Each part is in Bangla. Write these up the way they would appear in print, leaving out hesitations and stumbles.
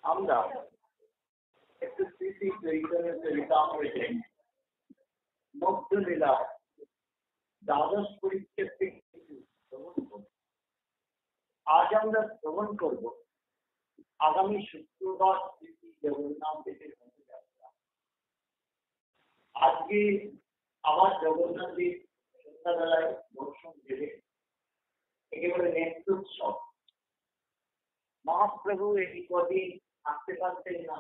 আমরা একটু স্মৃতি চৈতন্যের রিতামৃতে মধ্যলীলা দ্বাদশ পরিচ্ছেদ থেকে শ্রবণ করব। আজ আমরা শ্রবণ করব আগামী শুক্রবার শ্রী জগন্নাথ দেবের রথযাত্রা। আজকে আবার জগন্নাথ দেব সন্ধ্যাবেলায় দর্শন দেবে, একেবারে নেত্রোৎসব। মহাপ্রভু এই কদিন থাকতে পারতেন না,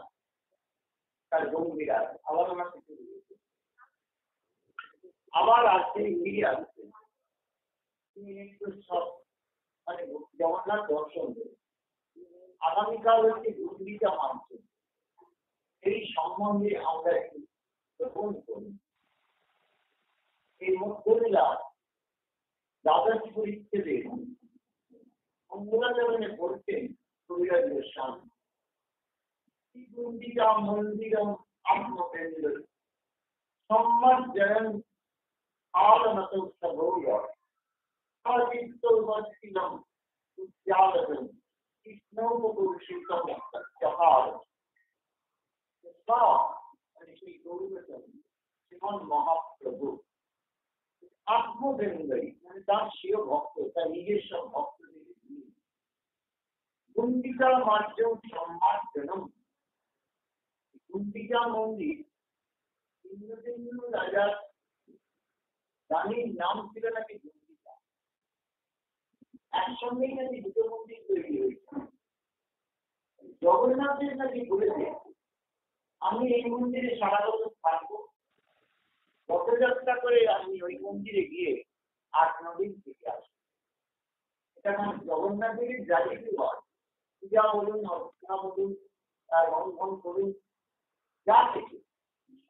তার গম্ভীরা আবার আমার কিছু আবার আসতে ফিরে আসছে। তিনি নেত্রোৎসব মানে জগন্নাথ দর্শন দেবে। আগামীকাল হচ্ছে গুন্ডিচা মাস, এই সম্বন্ধে আমরা একটু শ্রবণ করি। এই মধ্যলীলা দ্বাদশ পরিচ্ছেদে মঙ্গলাচরণে পড়তেন কবিরাজ গোস্বামী। গুন্ডিচা মন্দিরম আত্মকেন্দ্র সম্মার্জয়ন আলনতোৎসবৌর অচিত্তবৎসিলম উজ্জ্বালন কৃষ্ণোপপুরুষিতম সত্যাহার। সেই গৌরচরণ শ্রীমন মহাপ্রভু আত্মকেন্দ্রী, মানে তার স্বীয় ভক্ত, তার নিজস্ব ভক্ত গুন্ডিচা মার্জন সম্মার্জনম। গুন্ডিচা মন্দির ইন্দ্রদেন্দ্র রাজার রানীর নাম ছিল নাকি গুন্ডিচা। একসঙ্গেই নাকি দুটো মন্দির তৈরি হয়েছে। জগন্নাথের নাকি বলেছে আমি এই মন্দিরে সারা বছর থাকবো, রথযাত্রা করে আমি ওই মন্দিরে গিয়ে 8-9 দিন থেকে আসবো। এটা মানে জগন্নাথের জাতিতে হয়। পূজা বলুন, অর্চনা বলুন, তার রন্ধন করুন, যা থেকে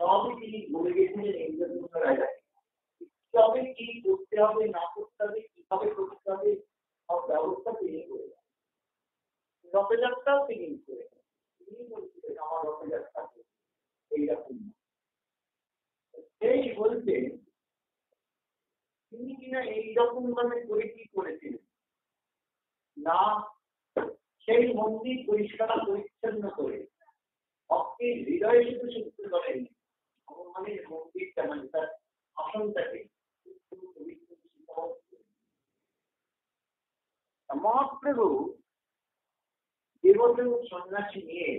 সবই তিনি বলে গেছিলেন ইন্দ্রদুম্ন রাজাকে। তবে কি করতে হবে না করতে হবে, কিভাবে করতে হবে, সব ব্যবস্থা তিনি করে দেন। রথযাত্রাও তিনি করে দেন। তিনি বলছিলেন আমার রথযাত্রা এইরকম। সেই বলতেন তিনি কিনা এইরকম ভাবে করে কি করেছিলেন না, সেই মন্দির পরিষ্কার পরিচ্ছন্ন করে ভক্তের হৃদয়ে শুধু শুদ্ধ করেন, মানে মন্দিরটা মানে তার আসনটাকে মহাপ্রভু দেবদেব সন্ন্যাসী নিয়ে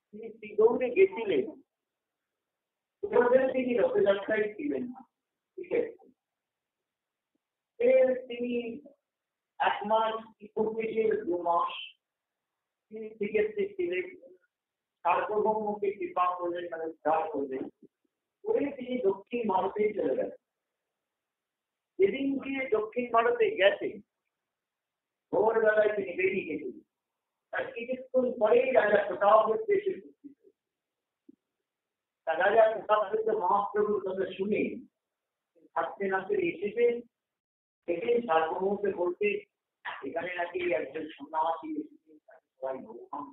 তিনি শ্রীগৌরে গেছিলেন। তিনি রথযাত্রায় ছিলেন না, ঠিক আছে। তিনি 1 মাস 2 মাস তিনি সেক্ষেত্রে ছিলেন। সার্বভৌমকে কৃপা করলেন, মানে উদ্ধার করলেন করে তিনি দক্ষিণ ভারতে চলে গেলেন। যেদিন গিয়ে দক্ষিণ ভারতে গেছেন ভোরবেলায় তিনি বেরিয়ে গেছিলেন। তার কিছুক্ষণ পরেই রাজা প্রতাপের দেশে উপস্থিত হয়েছে। তার রাজা প্রতাপ মহাপ্রভুর কথা শুনে থাকতে না করে এসেছেন। সেদিন সার্বভৌমকে বলতে এখানে নাকি একজন সন্ন্যাসী এসেছেন, সবাই ভগবান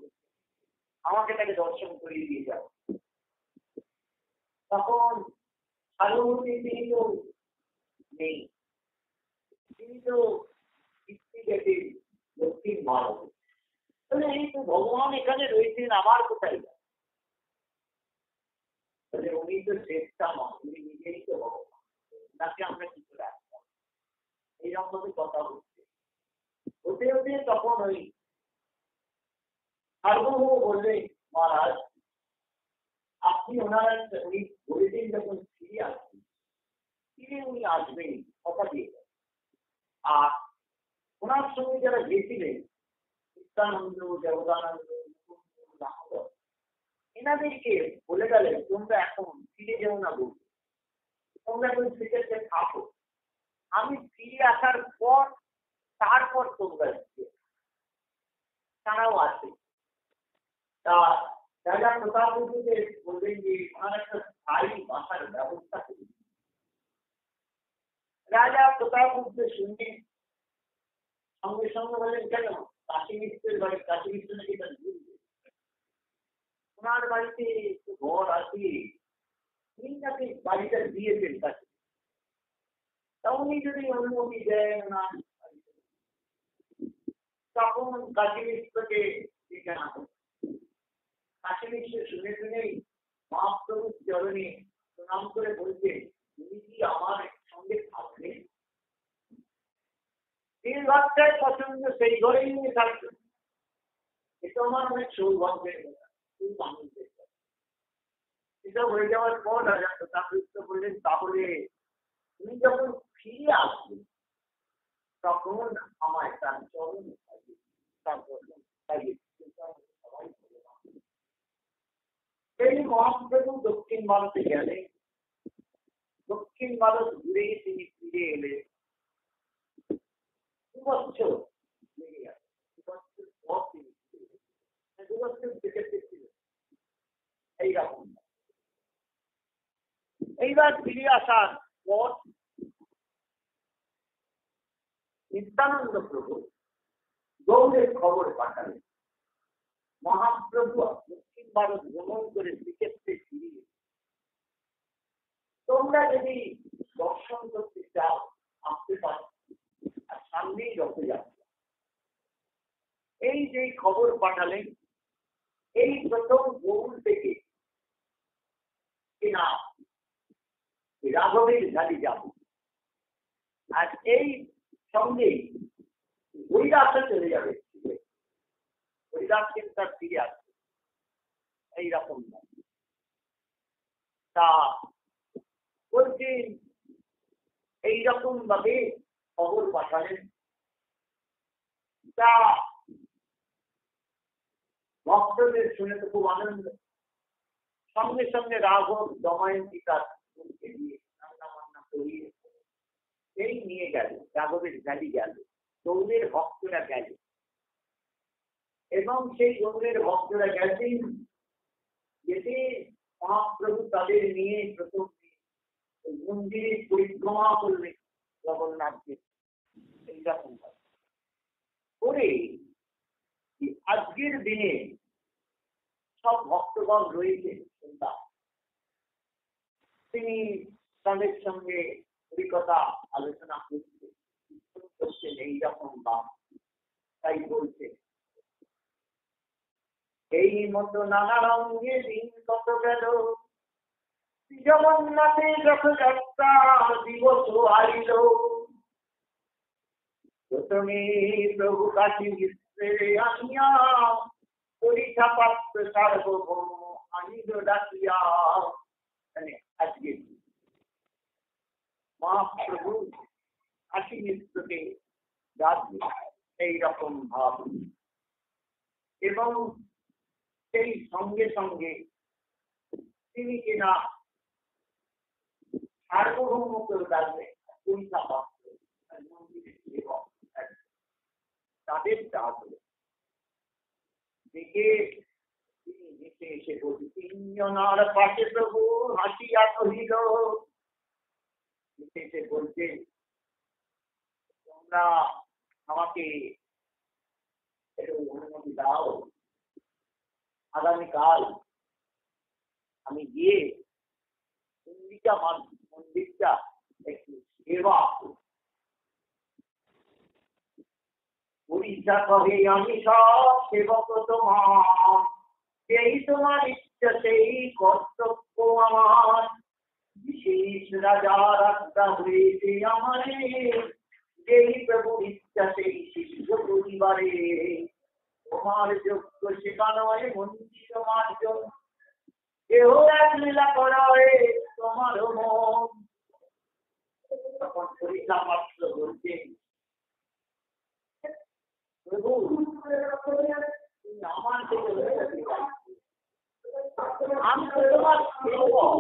আমাকে তাকে দর্শন করিয়ে দিয়ে যাও। তখন সার্বভৌমী তিনি তো নেই, তিনি তো দক্ষিণ ভারতে। এই তো ভগবান এখানে রয়েছেন, আমার কোথায় যায়? উনি তো চেষ্টা নন, উনি নিজেই তো ভগবান, তাকে আমরা কি করে আসতাম? এইরকম ভাবে কথা হচ্ছে। হতে হতে তখন ওই সার্বভৌম বললে মহারাজ আপনি ওনার উনি বলেছেন যখন ফিরে আসবেন, ফিরে উনি আসবেন কথা দিয়ে। আর ওনার সঙ্গে যারা গেছিলেন নিত্যানন্দ, দেবদানন্দ, এনাদেরকে বলে গেলেন তোমরা এখন ফিরে যেও না, বলবে তোমরা এখন সেক্ষেত্রে থাকো, আমি ফিরে আসার পর তারপর তোমরা তারাও আসবে। তা রাজা প্রতাপকে বলবেন যে ওনার একটা স্থায়ী বাসার ব্যবস্থা করি। রাজা প্রতাপ শুনে সঙ্গে সঙ্গে বলেন কেন কাশী মিত্রের বাড়ি, কাশী মিত্র নাকি তার ওনার বাড়িতে ঘর আছে, তিনি তাকে বাড়িটা দিয়েছেন তাকে। তা উনি যদি অনুমতি দেন না, তখন কাশী মিত্রকে ঠিকানা চরণে প্রণাম করে বলছে, তুমি কি আমার সঙ্গে থাকবে? যে ঘরটায় পছন্দ সেই ঘরেই নিয়ে থাকবে। এটা আমার অনেক সৌভাগ্যের কথা, খুব আনন্দের কথা। এটা হয়ে যাওয়ার পর রাজা প্রতাপাদিত্য বললেন, তাহলে তুমি যখন ফিরে আসবে তখন আমায় তার চরণে এই মহাপ্রভু দক্ষিণ ভারতে গেলেন। দক্ষিণ ভারত ঘুরে তিনি ফিরে এলেন। 2 বছর লেগে গেল। 2 বছর পর তিনি ফিরে এলেন। 2 বছর থেকে ছিলেন এইরকম। এইবার ফিরে আসার পর নিত্যানন্দ প্রভু গৌড়ের খবর পাঠালেন, মহাপ্রভু দক্ষিণ ভারত ভ্রমণ করে শ্রীক্ষেত্রে ফিরিয়ে, তোমরা যদি দর্শন করতে চাও আসতে পারো, আর সামনেই রথযাত্রা। এই যে খবর পাঠালেন, এই প্রথম গৌড় থেকে কিনা রাঘবের ঝালি যাব, আর এই সঙ্গে হরিদাসে চলে যাবে, হরিদাস কিন্তু তার ফিরে আসবে এইরকম না। তা বলছেন এইরকম ভাবে খবর পাঠালেন। তা ভক্তদের শুনে তো খুব আনন্দ। সঙ্গে সঙ্গে রাঘব দময়ন্তী তার দিয়ে রান্না বান্না করিয়ে এই নিয়ে গেল, রাঘবের গাড়ি গেল, গৌড়ের ভক্তরা গেল, এবং সেই গৌড়ের ভক্তরা গেছেন। যেতে মহাপ্রভু তাদের নিয়ে প্রথম মন্দিরে পরিক্রমা করলেন জগন্নাথকে। এইরকম করে আজকের দিনে সব ভক্তগণ রয়েছে, তিনি তাদের সঙ্গে কথা আলোচনা করছেন এইরকম ভাব। তাই বলছে, এই মতো নানা রঙে দিন কত গেল, জগন্নাথের রথযাত্রা দিবস আইল। প্রথমে প্রভু কাশী বিশ্বরে আনিয়া, পরীক্ষা পাত্র সার্বভৌম আনিল ডাকিয়া। আজকে মহাপ্রভু কাশী বিশ্বকে ডাকবে এইরকম ভাব, এবং সেই সঙ্গে সঙ্গে তিনি কিনা সার্বভৌম করে ডাকবেন পরীক্ষা পাত্র তাদের ডাকবে। দেখে তিনি হেসে এসে বলি, 3 জনার পাশে প্রভু হাসিয়া কহিল, হেসে এসে বলছে, তোমরা আমাকে একটু অনুমতি দাও, আগামীকাল আমি গিয়ে মন্দিরটা একটু সেবা পরীক্ষা করে, আমি সব সেবক তোমার, সেই তোমার ইচ্ছা সেই কর্তব্য আমার। বিশেষ রাজার আজ্ঞা হয়েছে আমারে, যেই প্রভুর ইচ্ছা সেই শিষ্য পরিবারে। তোমার যোগ্য সেবা নয় মন্দির মার্জন, কেহ এক লীলা করায় তোমার মন। তখন পরীক্ষা পাত্র বলছে, প্রভু আমার থেকে আমি তো তোমার সেবক,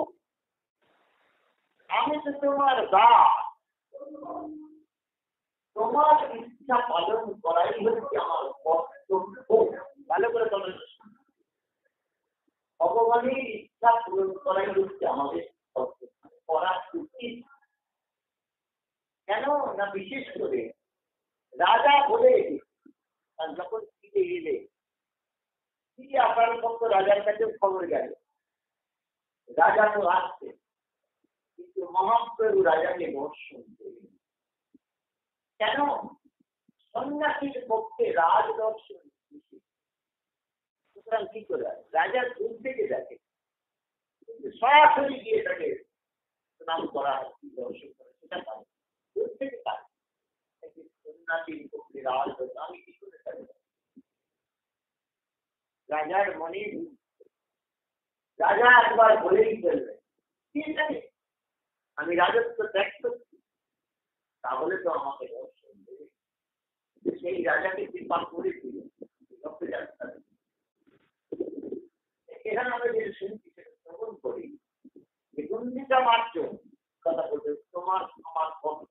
আমি তো তোমার দাস, তোমার ইচ্ছা পালন করাই হচ্ছে আমার কর্তব্য। ভালো করে তোমার ভগবানের ইচ্ছা পূরণ করাই হচ্ছে আমাদের করা উচিত। কেন না, বিশেষ করে রাজা বলে যখন ফিরে এলে, ফিরে আসার মতো রাজার কাছে খবর গেল, রাজা তো আসছে, কিন্তু মহাপ্রভু রাজাকে দর্শন করলেন। কেন? সন্ন্যাসীর পক্ষে রাজ দর্শন, সুতরাং কি করে রাজা দূর থেকে দেখে, সরাসরি গিয়ে তাকে প্রণাম করা দর্শন করে সেটা পারে প্রত্যেকে পারে সন্ন্যাসীর পক্ষে রাজ আমি কি করে পারি রাজার মনে রাজা একবার বলেই ফেলবে ঠিক আছে আমি রাজত্ব ত্যাগ করছি তাহলে তো আমাকে দর্শন দেবে সেই রাজাকে কৃপা করেছিল এখানে আমরা যে শুনছি সেটা শ্রবণ করি যে গুন্ডিটা মাত্র কথা বলতে তোমার আমার ভক্ত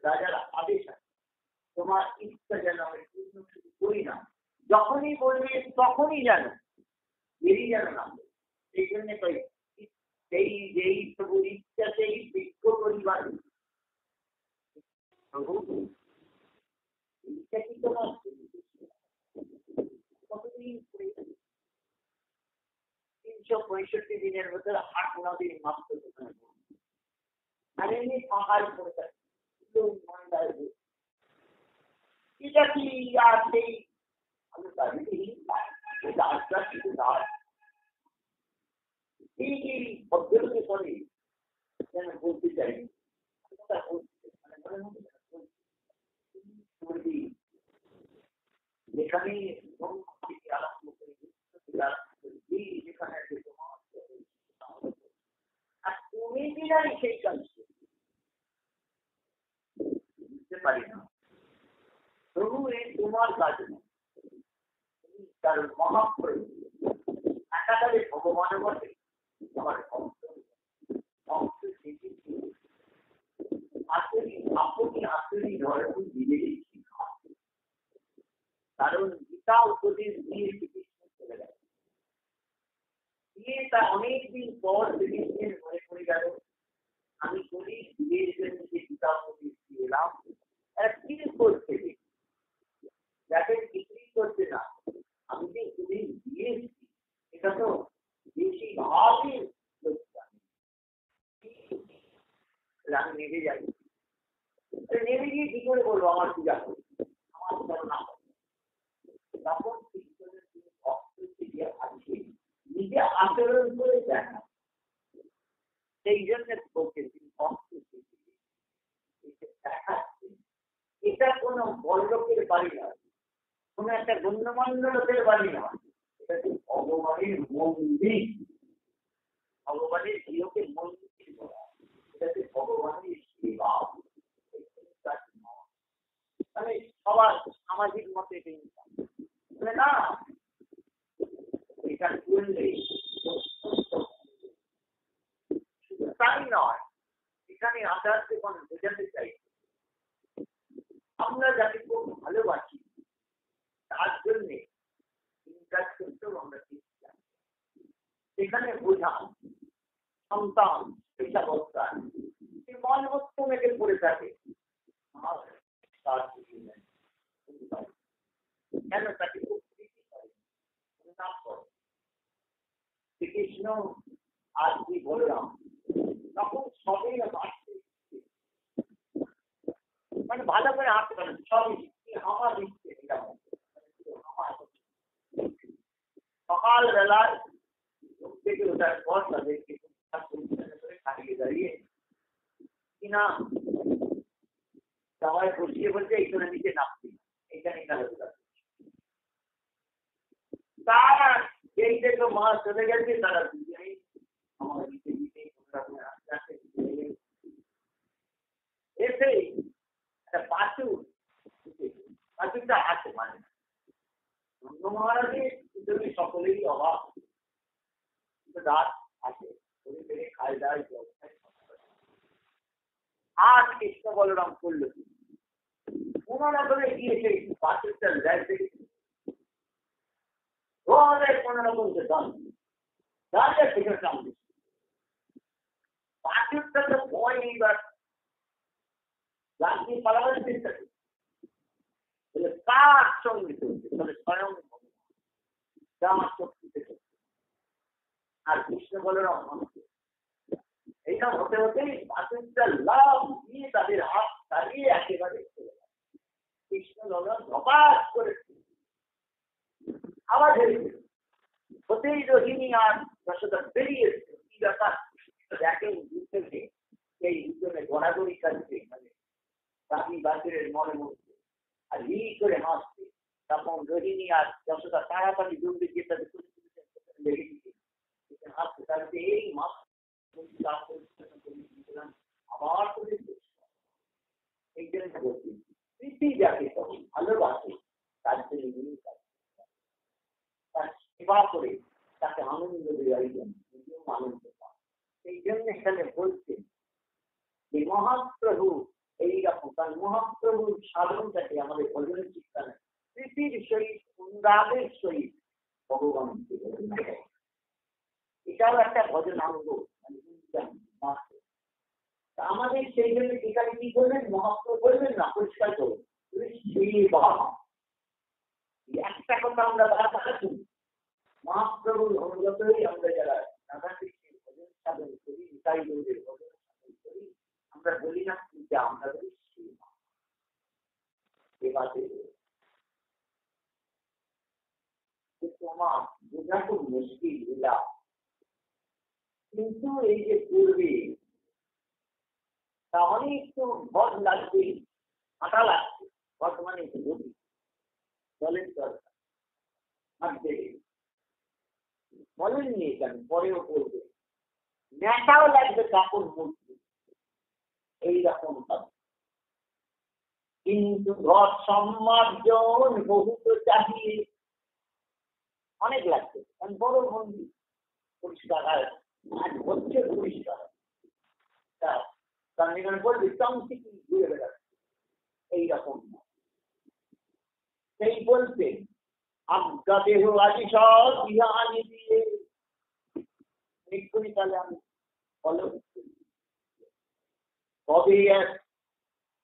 রাজার আদেশ আছে তোমার ইচ্ছা যেন আমি পূর্ণ শুধু করি না যখনই বলবে তখনই জানো দেরি যেন না সেই জন্য কই যেই প্রভুর ইচ্ছাতেই বিজ্ঞ পরিবার প্রভু ইচ্ছা কি তোমার কতদিন 365 দিনের ভেতরে 8 নদীর মাত্র সেখানে আর এমনি পাহাড় পড়ে থাকে এটা কি আর সেই আমি আস্তে এই পদ্ধতি করে বলতে চাই যেখানে আরম্ভ করে যেখানে আর তুমি বিনাই সেই কাজ বুঝতে পারি না প্রভু এই তোমার কাজ তুমি তার মহাপ্রভু একাধারে ভগবানের মধ্যে আমার ভক্ত আপনি আসলে ধর্ম দিলে কারণ গীতা উপদেশ দিয়ে শ্রীকৃষ্ণ চলে গেল দিয়ে তা অনেকদিন পর শ্রীকৃষ্ণের মনে পড়ে গেল আমি বলি বিয়ের জন্য যে গীতা উপদেশ দিয়ে এলাম এরা কি করছে যাকে বিক্রি করছে না আমি যে উপদেশ দিয়েছি এটা তো বেশি ভাবে আমি নেমে যাই নেমে গিয়ে কি করে বলবো আমার পূজা করি আমার পূজা না তখন নিজে আচরণ করে দেখা সেই জন্য এটা কোন বড় লোকের বাড়ি নয় কোন একটা গণ্যমান্য লোকের বাড়ি নয় এটা হচ্ছে ভগবানের মন্দির ভগবানের গৃহকে মন্দির করা এটা হচ্ছে ভগবানের সেবা মানে সবার সামাজিক মতে না এটা করলে শুধু তাই নয় এখানে আচার্য বোঝাতে চাই আমরা যাকে খুব ভালোবাসি তার জন্যে কাজ করতেও আমরা চেষ্টা সেখানে বোঝা সন্তান পেশাবস্তা সে মনবত্ত মেঘে পড়ে থাকে কেন তাকে খুব শ্রীকৃষ্ণ আজ কি বললাম তখন সবই মানে ভালো করে হাঁটতে পারেন সবই আমার দিচ্ছে সকাল বেলায় থেকে ওঠার পর তাদেরকে খাটিয়ে দাঁড়িয়ে কিনা সবাই বসিয়ে বলছে এইখানে নিচে নামছি এইখানে তারা যেই থেকে মা চলে গেছে তারা দুজনেই আমার নিচে নিচে এসে একটা পাঁচুরটা হাতে মানে নন্দ মহারাজের দুজনে সকলেরই অভাব দাঁত আছে খাই দায় আর কৃষ্ণ বলরাম করলো ওনারা করে গিয়েছে পাঁচুরটা যায় দেখেছি কোন রকম যে দাম দাঁড়িয়ে থেকে দাম দিচ্ছে পাঁচুরটা তো ভয় এইবার রাত্রি পালাবার চেষ্টা করছে কার সঙ্গে চলছে তাহলে স্বয়ং আমার শক্তিতে চলছে আর কৃষ্ণ বলরাম এইটা হতে হতেই পাঁচুরটা লাভ দিয়ে তাদের হাত দাঁড়িয়ে একেবারে চলে গেল কৃষ্ণ বলরাম ধপাস করে আবার হতেই রোহিণী আর যশোদা বেরিয়ে এসছে কি ব্যাপার দেখেন দুজনে সেই দুজনে গড়াগড়ি কাটছে মানে রাবি বাজারের মনে মধ্যে আর হি করে হাসছে তখন রোহিণী আর যশোদা তাড়াতাড়ি দৌড়ে গিয়ে তাদের লেগে দিচ্ছে হাসছে তাহলে এই মাছ আবার করে এই জন্য বলছি প্রীতি যাকে ভালোবাসে তার জন্য তার সেবা করে তাকে আনন্দ দেওয়ার জন্য নিজেও আনন্দ পায় সেই জন্য এখানে বলছে যে মহাপ্রভু এইরকম কারণ মহাপ্রভুর সাধনটাকে আমাদের ভজনের শিক্ষা নেই প্রীতির সহিত অনুরাগের সহিত ভগবানকে এটাও একটা ভজনাঙ্গ আমাদের সেই জন্য এখানে কি করবেন মহাপ্রভু বলবেন না পরিষ্কার করবেন একটা কথা আমরা বারবার শুনি মহাপ্রভুর অনুগতই আমরা যারা রাধা কৃষ্ণের ভজন সাধন করি নিতাই গৌরের ভজন সাধন করি আমরা বলি না পূজা আমরা বলি তোমার বোঝা খুব মুশকিল লীলা কিন্তু এই যে পূর্বে তাহলে একটু ভদ লাগবে হাঁটা লাগছে বর্তমানে একটু গতি বলেন দরকার বলেননি কেন পরেও করবে নেশাও লাগবে কাপড় মূর্তি এইরকম কিন্তু ঘর সম্মার্জন বহুত চাহিয়ে অনেক লাগছে কারণ বড় মন্দির পরিষ্কার হয় হচ্ছে পরিষ্কার বলবে চমকি ঘুরে বেড়াচ্ছে এইরকম সেই বলতে আজ্ঞা দেহ আজি সব ইহানি দিয়ে এক্ষুনি তাহলে আমি বলো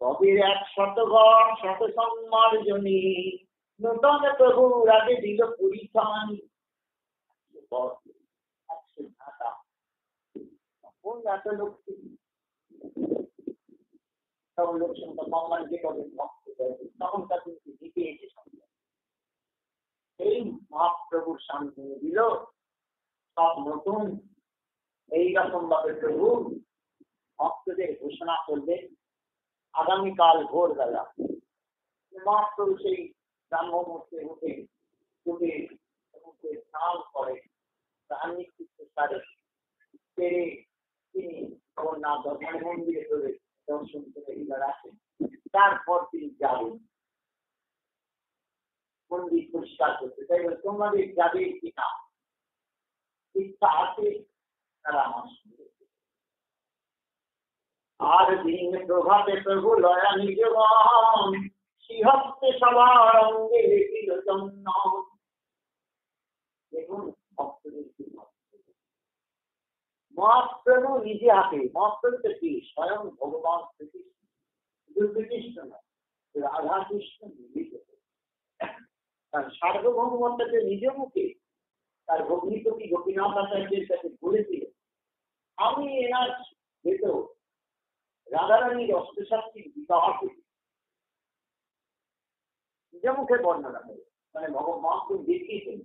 কবির এক শতঘর শত সম্মার্জনী নূতন প্রভু রাজে দিল পরিধান এত লোক সব লোক সংখ্যা সম্মানকে কবে তখন তা কিন্তু জিতে এসে সম্মান এই মহাপ্রভুর সামনে দিল সব নতুন এইরকম ভাবে প্রভু ভক্তদের ঘোষণা করলেন আগামীকাল ভোরবেলা মহাপ্রভু সেই ব্রাহ্ম মুহূর্তে উঠে ডুবে স্নান করে পেরে তিনি জগন্নাথ মন্দিরে চলে দর্শন করে এবার আসেন তারপর তিনি যাবেন মন্দির পরিষ্কার করতে তাই তোমাদের যাবে কিনা ইচ্ছা আছে তারা আমার সঙ্গে আর দিন প্রভাতে প্রভু লয়া নিজ শিহস্তে সবার অঙ্গে রেখিল জন্য দেখুন ভক্তদের কি মহাপ্রভু নিজে হাতে মহাপ্রভুকে কি স্বয়ং ভগবান শ্রীকৃষ্ণ নয় রাধা কৃষ্ণ মিলিত তার সার্বভৌমত্বকে নিজ মুখে তার ভগ্নিপতি গোপীনাথ আচার্যের কাছে বলেছিলেন আমি এনার ভেতর রাধারানীর অষ্টশাস্ত্রীর বিবাহ করি নিজ মুখে বর্ণনা করে মানে মহাপ্রভু দেখিয়েছেন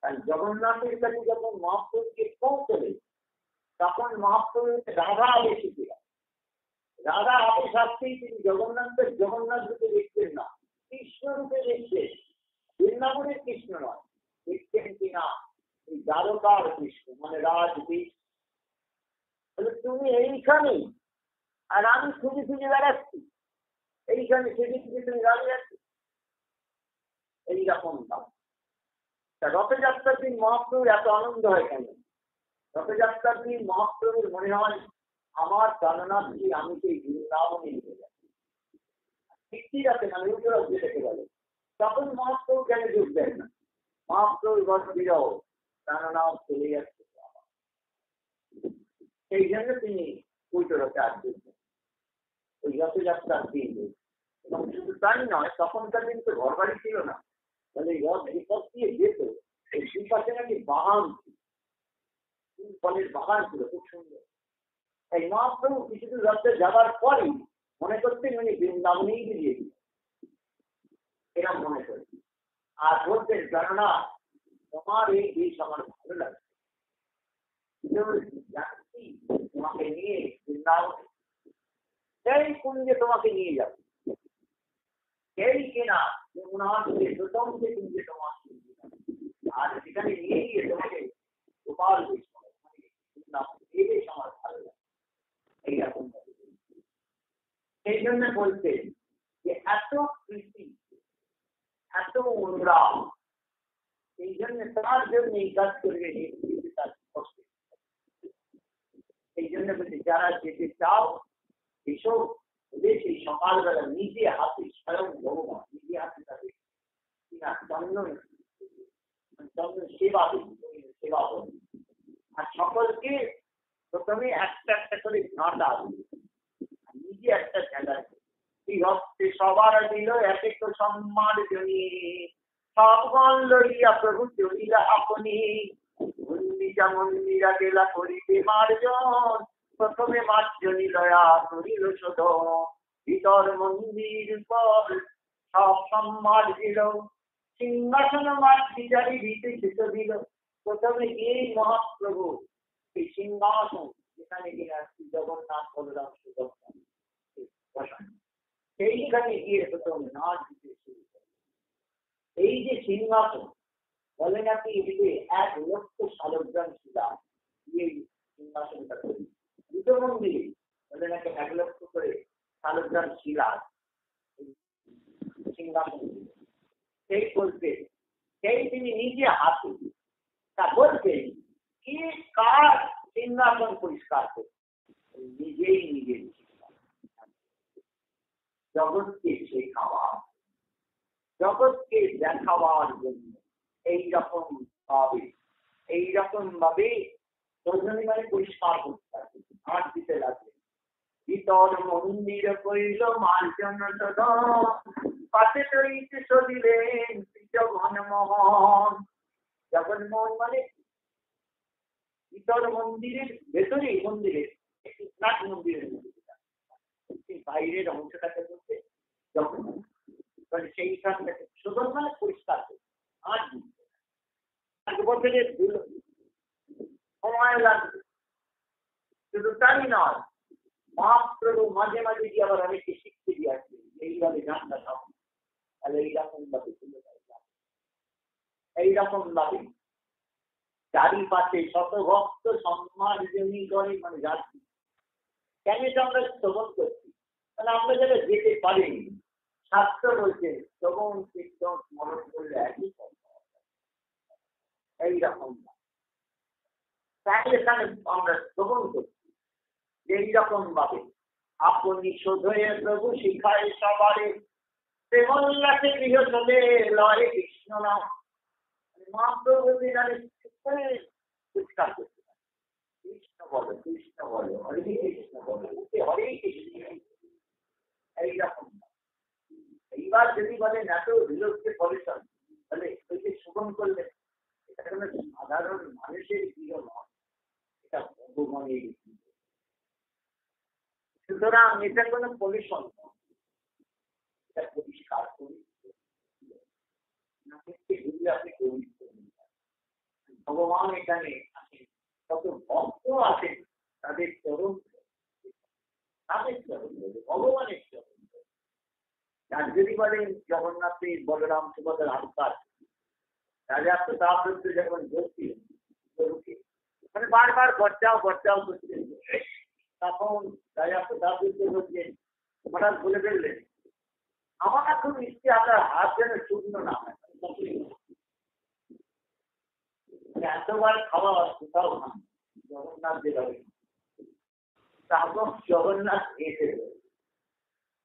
কারণ জগন্নাথের কাছে যখন মহাপ্রভুকে পৌঁছলে তখন মহাপ্রভুকে রাধা আদেশে দিলেন রাধা আদেশ আসতেই তিনি জগন্নাথ রূপে দেখতেন না কৃষ্ণ রূপে দেখতেন বৃন্দাবনের কৃষ্ণ নয় দেখতেন কিনা এই দ্বারকার কৃষ্ণ মানে রাজবীর তুমি এইখানে আর আমি খুঁজে খুঁজে বেড়াচ্ছি এইখানে সেদিন থেকে তুমি দাঁড়িয়ে আছি এইরকম দাম রথযাত্রার দিন মহাপ্রভুর এত আনন্দ হয় কেন রথযাত্রার দিন মহাপ্রভুর মনে হয় আমার প্রাণনাথ দিয়ে আমি সেই বৃন্দাবনে নিয়ে যাচ্ছি ঠিক আছে মানে উত্তরাজ্য থেকে বলে তখন মহাপ্রভু কেন যোগ দেন না মহাপ্রভুর বড় বিরহ প্রাণনাথ চলে যাচ্ছে সেই জন্য তিনি উল্টো রথে আসছেন ওই রথযাত্রার দিন এবং শুধু তাই নয় তখনকার দিন তো ঘর বাড়ি ছিল না তাহলে এই রথ বিপদ দিয়ে যেত এই দুপাশে নাকি বাগান ফলের বাগান ছিল খুব সুন্দর এই মহাপ্রভু কিছুদিন রথে যাবার পরই মনে করতেন উনি বৃন্দাবনেই বেরিয়ে দিল এরকম মনে করছি আর বলতেন কেননা তোমার এই দেশ আমার ভালো লাগছে যাচ্ছি তোমাকে নিয়ে বৃন্দাবনে, সেই কুঞ্জে তোমাকে নিয়ে যাবো, সেই কেনা যমুনার প্রথম যে কুঞ্জে তোমার, আর সেখানে নিয়ে গিয়ে তোমাকে গোপাল আমার ভালো লাগে এইরকম। সেই জন্য বলতে যে এত প্রীতি, এত অনুরাগ, এই জন্য তার জন্য এই কাজ করবে, এই জন্য বলছে যারা যেতে চাও এসব ওদের সেই সকালবেলা নিজে হাতে স্বয়ং ভগবান নিজে হাতে তাদের চন্দন সেবা সেবা করবে। আর সকলকে প্রথমে একটা একটা করে ঘাঁটা নিজে একটা খেলা এই হচ্ছে সবার দিল এক এক সম্মান জনি, সবগণ লইয়া প্রভু চলিলা আপনি, মন্দিরা মন্দিরা গেলা করিতে মার্জন, প্রথমে মার্জনী দয়া করিল শোধন, ভিতর মন্দির পর সব সম্মান দিল, সিংহাসন মাতৃজারি ভিতে ছেদ দিল। প্রথমে এই মহাপ্রভু এই সিংহাসন যেখানে কিনা জগন্নাথ বলরাম সুভদ্রা সেইখানে গিয়ে প্রথম নাচ দিতে শুরু করে। এই যে সিংহাসন বলে নাকি এদিকে 1,00,000 শালগ্রাম শিলা দিয়ে সিংহাসনটা তৈরি, দুটো মন্দিরে বলে নাকি 1,00,000 করে শালগ্রাম শিলা সিংহাসন, সেই বলতে সেই তিনি নিজে হাতে তা বলছেন কি কার সিংহাসন পরিষ্কার করতে, নিজেই নিজের জগৎকে শেখাওয়া, জগৎকে দেখাবার জন্য এইরকম ভাবে প্রয়োজনী মানে পরিষ্কার করতে থাকে, হাত দিতে লাগবে। ভিতর মন্দির করিল মার্জন সদন, পাশে তৈরিতে সদিলেন জগন্মোহন। জগন্মোহন মানে ভিতর মন্দিরের ভেতরেই মন্দিরের একটি নাট মন্দিরের বাইরের অংশটাকে বলতে জগন্মোহন, সেইখানটাকে সদন মানে পরিষ্কার করতে আর দিতে 1 বছরের সময় লাগবে। শুধু তাই নয়, মহাপ্রভু মাঝে মাঝে গিয়ে আবার অনেকে শিখতে দিয়ে আসবে, এইভাবে গানটা সব তাহলে এইরকম ভাবে তুলে দেয়, এইরকম ভাবে চারিপাশে শত ভক্ত সম্মান জমি করে মানে যাচ্ছি। কেন এটা আমরা শ্রবণ করছি? মানে আমরা যারা যেতে পারিনি, শাস্ত্র বলছে শ্রবণ কীর্তন স্মরণ করলে একই এইরকম। তাই এখানে আমরা শ্রবণ করছি এইরকম ভাবে আপনি শোধয়ে প্রভু শিখায় সবারে, প্রেমোল্লাসে গৃহ চলে লয়ে কৃষ্ণ নাম। মহাপ্রভু পরিষ্কার করতে কৃষ্ণ বলো কৃষ্ণ বলো হরে কৃষ্ণ বলো হরে কৃষ্ণ, এইরকম। এইবার যদি বলেন এত বিলক্ষে পরিশ্রম, তাহলে ওই যে শোভন করলে এটা কোনো সাধারণ মানুষের গৃহ নয়, এটা ভগবানের। সুতরাং এটা কোনো পলিউশন নয়, এটা পরিষ্কার করি আপনি ভগবান এখানে আছেন, কত ভক্ত আছেন তাদের চরণ, ভগবানের চরণ। আর যদি বলেন জগন্নাথের বলরাম সুভদ্রার আবির্ভাব, রাজা প্রতাপরুদ্র যখন বলছিল মানে বারবার বর্জাও করছে, তখন রাজা প্রতাপরুদ্র বলছেন হঠাৎ বলে ফেললেন, আমার খুব ইচ্ছে আপনার হাত যেন শুকনো না হয়, এতবার খাওয়া কোথাও না জগন্নাথ যেভাবে, তারপর জগন্নাথ এসে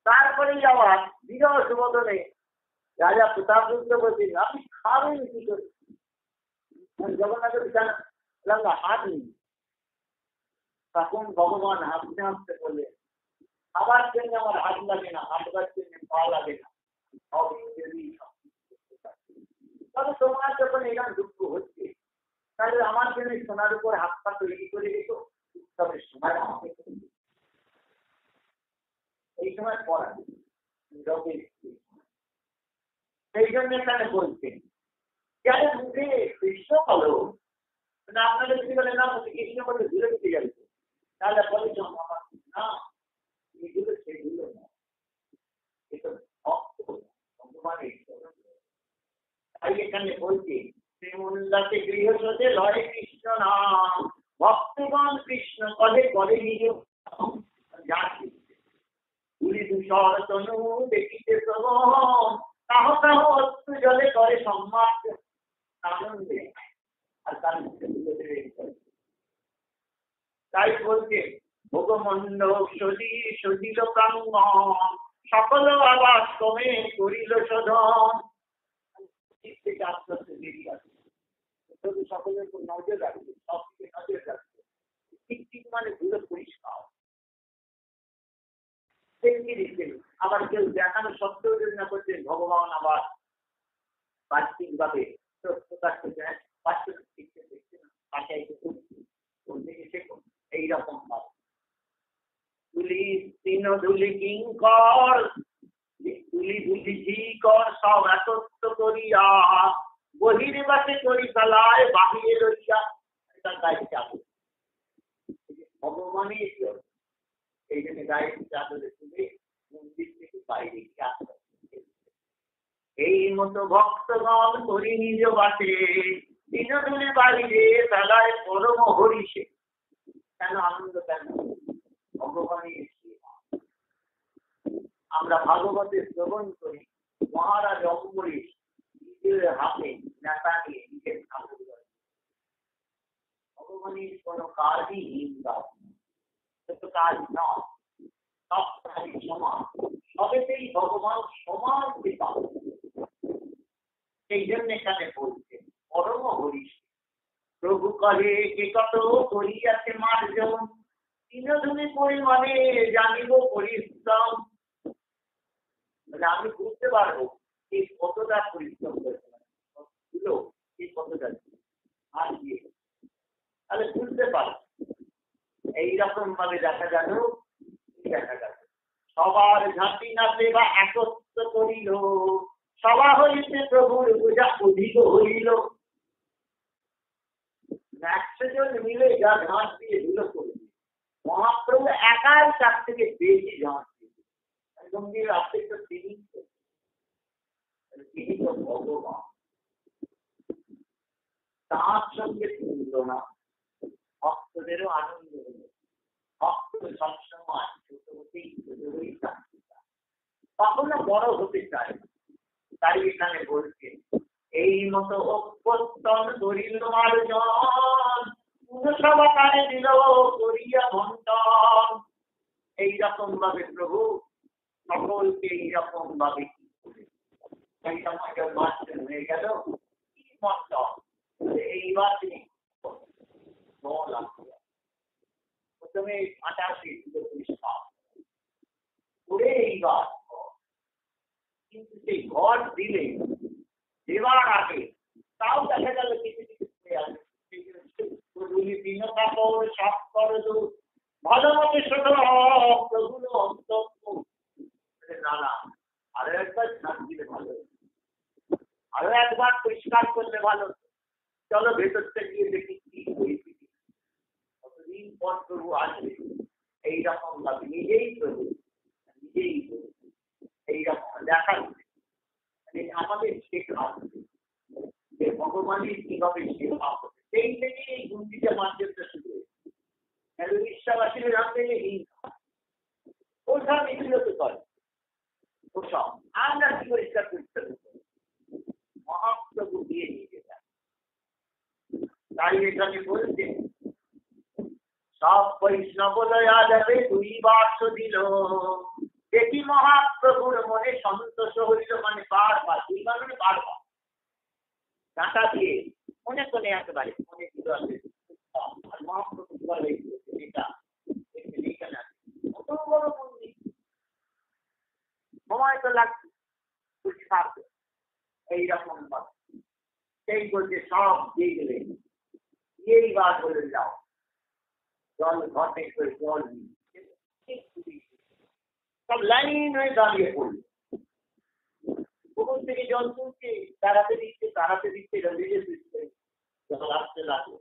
তারপরে আবার বিরহ সুবোধনে রাজা প্রতাপরুদ্র বলছেন আপনি খাবেন কি করে? জগন্নাথের হাত নেই। তখন ভগবান হাসতে হাসতে বললেন খাবার জন্য আমার হাত লাগে না, হাঁটবার জন্য পা লাগে না, তবে তোমার যখন এরকম দুঃখ হচ্ছে তাহলে আমার জন্য সোনার উপর হাত পা তৈরি করে দিত, তবে সময় আমাকে এই সময় পড়া সেই জন্য এখানে বলছেন যারা মুখে কৃষ্ণ বলো, আপনাদের বলে না কৃষ্ণ বলে দূরে দিতে যাবে, তাহলে বলে না এগুলো সেগুলো না, এটা ভক্ত ভগবানের। তাই এখানে বলছে শ্রীমুল্লাতে গৃহসতে লয় কৃষ্ণ নাম, ভক্তগণ কৃষ্ণ পদে পদে নিজ যাচ্ছে। পুরী দূষর তনু দেখিতে শ্রবণ, তাহ তাহ অস্ত্র জলে করে সম্মান আনন্দে। আর তার মুখে তাই বলছে ভোগমণ্ড সজিল প্রাঙ্গণ, সকল আবাস ক্রমে করিল শোধন। সকলের উপর নজর রাখবে, সবদিকে নজর রাখবে, ঠিক ঠিক মানে ধুলো পরিষ্কার। আবার কেউ দেখানো সত্ত্বেও যদি না করছেন ভগবান আবার বাহ্যিক ভাবে প্রকাশ করছেন, বাস্তবিক শিখতে দেখছেন এইরকম ভাব তুলি তিন ধুলি কিঙ্কর তুলি ধুলি ঝিকর সব একত্র করিয়া বহির্বাসে করি ফেলায় বাহিরে রইয়া। তার গায়ে চাদর, ভগবানই এই জন্য গায়ে চাদরে তুলে মন্দির থেকে বাইরে গিয়ে আসতে। এই মতো ভক্তগণ করি নিজ বাসে দিনধুলি বাড়িতে ফেলায় পরম হরিষে। কেন আনন্দ, কেন ভগবানই। আমরা ভাগবতে শ্রবণ করি মহারাজ অম্বরীশ নিজের হাতে নেতা নিয়ে নিজের ঠাকুর করে। ভগবানের কোন কাজই হিংসা কাজ নয়, সব কাজই সমান, সবেতেই ভগবান সমান কৃপা। সেই জন্য এখানে বলছে পরম হরিষ প্রভু কহে কে কত করিয়াছে মার্জন, দিনধুলি পরিমাণে জানিব পরিশ্রম। আমি বুঝতে পারবো যে কতটা পরিশ্রম করেছে, কতটা আর দিয়ে তাহলে বুঝতে পারো। এইরকম ভাবে দেখা গেল, সবার ঝাঁটি নাচে বা একত্র করিল, সভা হইতে প্রভুর পূজা অধিক হইল। 100 জন মিলে যা ঝাঁট দিয়ে ধুলো করবে, মহাপ্রভু একাই তার থেকে বেশি ঝাঁট দিবে। গম্ভীর রাত্রে তো তিনি তো ভগবান, তার সঙ্গে তুলনা। ভক্তদেরও আনন্দ হলো, ভক্ত সবসময় ছোট হতেই কখনো বড় হতে চায়। তাই এখানে বলছে এই মতো অভ্যস্তন করিল মার্জন, পুরসভাকারে দিল করিয়া বন্টন। এইরকম ভাবে প্রভু সকলকে এইরকম ভাবে কি করে এই সময় মার্জন হয়ে গেল কি বন্টন। এইবার তিনি প্রথমে 88 করে এইবার কিন্তু সেই ঘর দিলে দেওয়ার আগে তাও দেখা গেল কিছু কিছু কাপড় সাফ করে ভালো মতো ছোট প্রভুর অন্তব্য না না, আরো একবার ঝাঁট দিলে ভালো, আরো একবার পরিষ্কার করলে ভালো। চলো ভেতরটা গিয়ে দেখি কি পরিস্থিতি, কতদিন পর প্রভু আসবে। এইরকম ভাবে নিজেই প্রভু, নিজেই প্রভু এইরকম দেখা আমাদের শেখা যে ভগবানের কিভাবে সেবা হবে। সেই থেকে এই গুণটিটা মাধ্যমটা শুরু হয়েছে। বিশ্বাসীরা জানতে হিংসা ওসব এগুলো তো করে, ওসব আমরা কি পরিষ্কার করতে মহাপ্রভু দিয়ে নিয়ে যেতাম। তাই এখানে বলছে সব বৈষ্ণব দয়া যাবে 2 বাক্স দিল, দেখি মহাপ্রভুর মনে সন্তোষ হইল। মানে বারবার, 2বার মানে বারবার ডাটা দিয়ে মনে কোনে একেবারে মনে দিল আছে। আর মহাপ্রভু বলে এটা এখানে আছে কত বড় মন্দির, সময় তো লাগছে থাকবে এইরকম ভাবে। সেই বলছে সব দিয়ে গেলে এইবার বলে যাও জল ঘটে করে জল সব লাইন হয়ে দাঁড়িয়ে পড়ল। পুকুর থেকে জল তুলছে, তাড়াতে দিচ্ছে, জল আসতে লাগলো।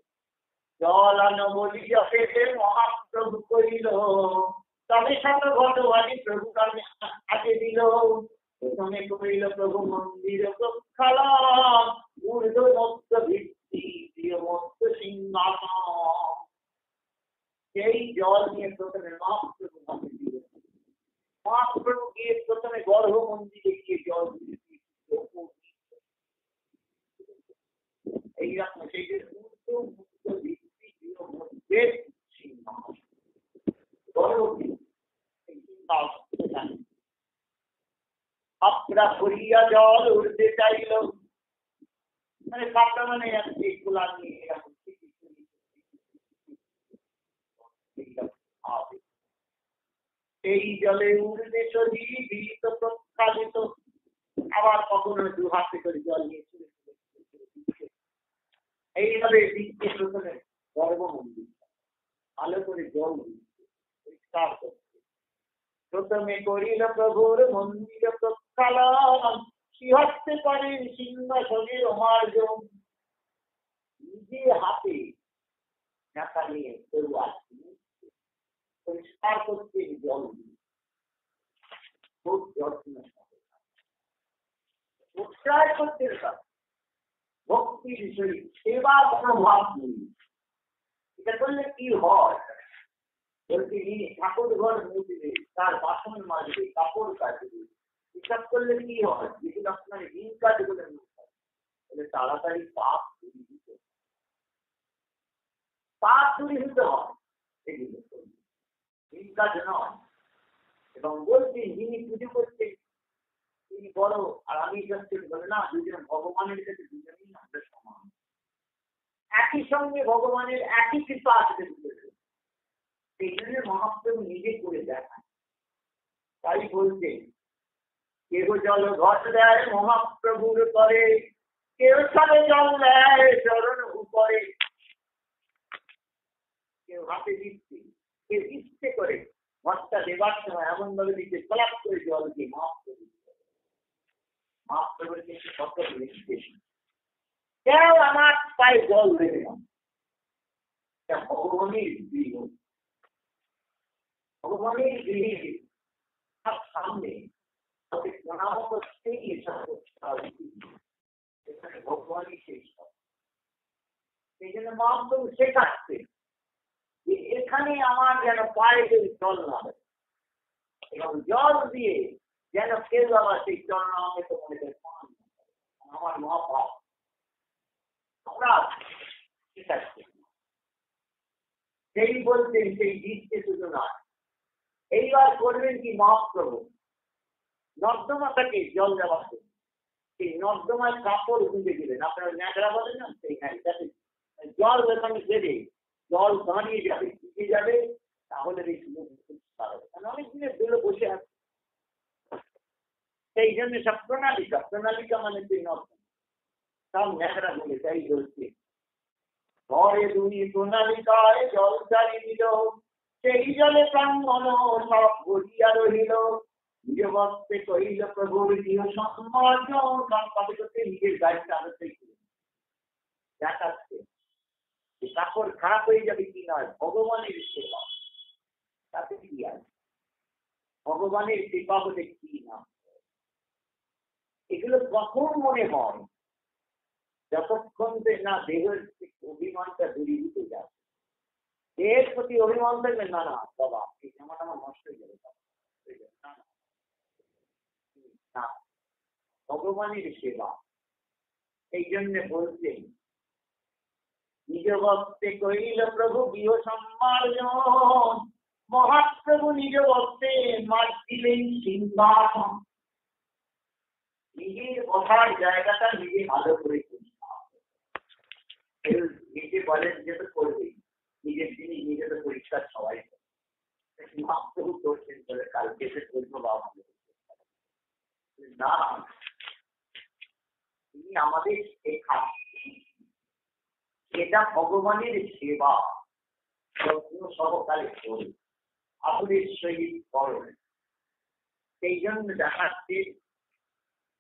জল আনো বলিয়া পেটে মহাপ্রভু করিল, তবে শত ভগবানী প্রভু কামে আগে দিল। প্রথমে করিল প্রভু মন্দির প্রক্ষালন, ঊর্ধ্ব মধ্য ভিত্তি প্রিয় মধ্য সিংহাসন। সেই জল নিয়ে প্রথমে মহাপ্রভু হাতে দিল। মহাপ্রভু গিয়ে প্রথমে গর্ভ মন্দিরে গিয়ে জল দিয়েছে। এইরকম সেই যে ঊর্ধ্ব মধ্য ভিত্তি প্রিয় মধ্যে সিংহাসন, আপনা করিয়া জল উঠতে চাইল, মানে কাপড় মানে গোলা নিয়ে এই জলে উঠতে চলি বিলিত প্রক্ষালিত, আবার কখনো দু হাতে করে জল নিয়ে চলে এইভাবে দিচ্ছে। প্রথমে গর্ভমন্দির ভালো করে জল দিচ্ছে, পরিষ্কার করছে। প্রথমে করিল প্রভুর মন্দির প্রক্ষালন, শ্রীহস্তে করেন সিংহাসনের মার্জন। নিজে হাতে ঢাকা নিয়ে প্রভু আসছে, পরিষ্কার করতে জল দিয়ে খুব যত্ন উৎসাহ করতে ভক্তির শরীর সেবা মনোভাব নেই। এটা করলে কি হয়? বলতে ঠাকুর ঘর মুছবে, তার বাসন মাজবে, কাপড় কাটবে, এসব করলে কি হয়? যেগুলো আপনার ঋণ কাজ বলে তাহলে তাড়াতাড়ি পাপ দূরীভূত হয়। এগুলো ঋণ কাজ নয়। এবং বলছেন যিনি পুজো করছেন তিনি বড় আর আমি যাচ্ছেন, বলে না দুজন ভগবানের কাছে দুজনেই আমরা সমান, একই সঙ্গে ভগবানের একই কৃপা আসবে। সেই জন্য মহাপ্রভু নিজে করে দেখান। তাই বলছেন কেহ জল ঘট দেয় মহাপ্রভুর করে, কেউ সবে জল দেয় চরণ উপরে। কেউ হাতে দিচ্ছে, কেউ ইচ্ছে করে ঘরটা দেবার সময় এমন ভাবে দিচ্ছে ফলাপ করে জল দিয়ে মহাপ্রভু। মহাপ্রভুর কিন্তু কত নির্দেশ, কেউ আমার পায়ে জল দেবে না। ভগবানের গৃহ, ভগবানের গৃহে তার সামনে প্রণাম করতেই এসব এখানে ভগবানই শেষ। সেই জন্য মহাপ্রভু শেখাচ্ছে যে এখানে আমার যেন পায়ে জল না হয়, এবং জল দিয়ে যেন কেউ আবার সেই জল না হবে তোমাদের আমার মহাপাপ আমরা শেখাচ্ছি। সেই বলছেন সেই দিচ্ছে শুধু নয়, এইবার করবেন কি মহাপ্রভু নর্দমা থেকে জল দেওয়া, সেই নর্দমায় কাপড় গুঁজে দিলেন। আপনারা ন্যাকড়া বলেন না, সেইখানে যাতে জল ওখানে দেবে, জল দাঁড়িয়ে যাবে, ভিজে যাবে, তাহলে অনেক দিনের দূরে বসে আছে। সেই জন্য সব প্রণালিকা মানে সেই নর্দমা সব ন্যাকড়া বলে। তাই বলছে ঘরে দুই প্রণালিকায় জল জারি দিল, সেই জলে প্রাঙ্গণ সব ভরিয়া রহিল। নিজ ভক্তে কহিল প্রভুর গৃহ সম্মার্জন, কাপড় করতে নিজের গাড়িটা আলোচনাই করে দেখাচ্ছে কাপড় খারাপ হয়ে যাবে কি নয়, ভগবানের সেবা তাতে কি আছে, ভগবানের কৃপা হলে কি না। এগুলো কখন মনে হয়? যতক্ষণ না দেহের অভিমানটা দূরীভূত যাবে। দেহের প্রতি অভিমান থাকবে, না না বাবা এই জামাটা আমার নষ্ট হয়ে যাবে, না, ভগবানের সেবা। এই জন্য বলছেন নিজ ভক্তে কহিল প্রভু গৃহ সম্মার্জন, মহাপ্রভু নিজ ভক্তে মার দিলেন সিংহাসন। নিজের বসার জায়গাটা নিজে ভালো করে নিজে বলেন যে তো করবে, নিজের জিনিস নিজে তো পরিষ্কার সবাই মহাপ্রভু করছেন বলে কালকে সে করবো বাবা না, তিনি আমাদের শেখান। এটা ভগবানের সেবা, সহকারে করে আমাদের সহিত করণ। সেই জন্য দেখাচ্ছে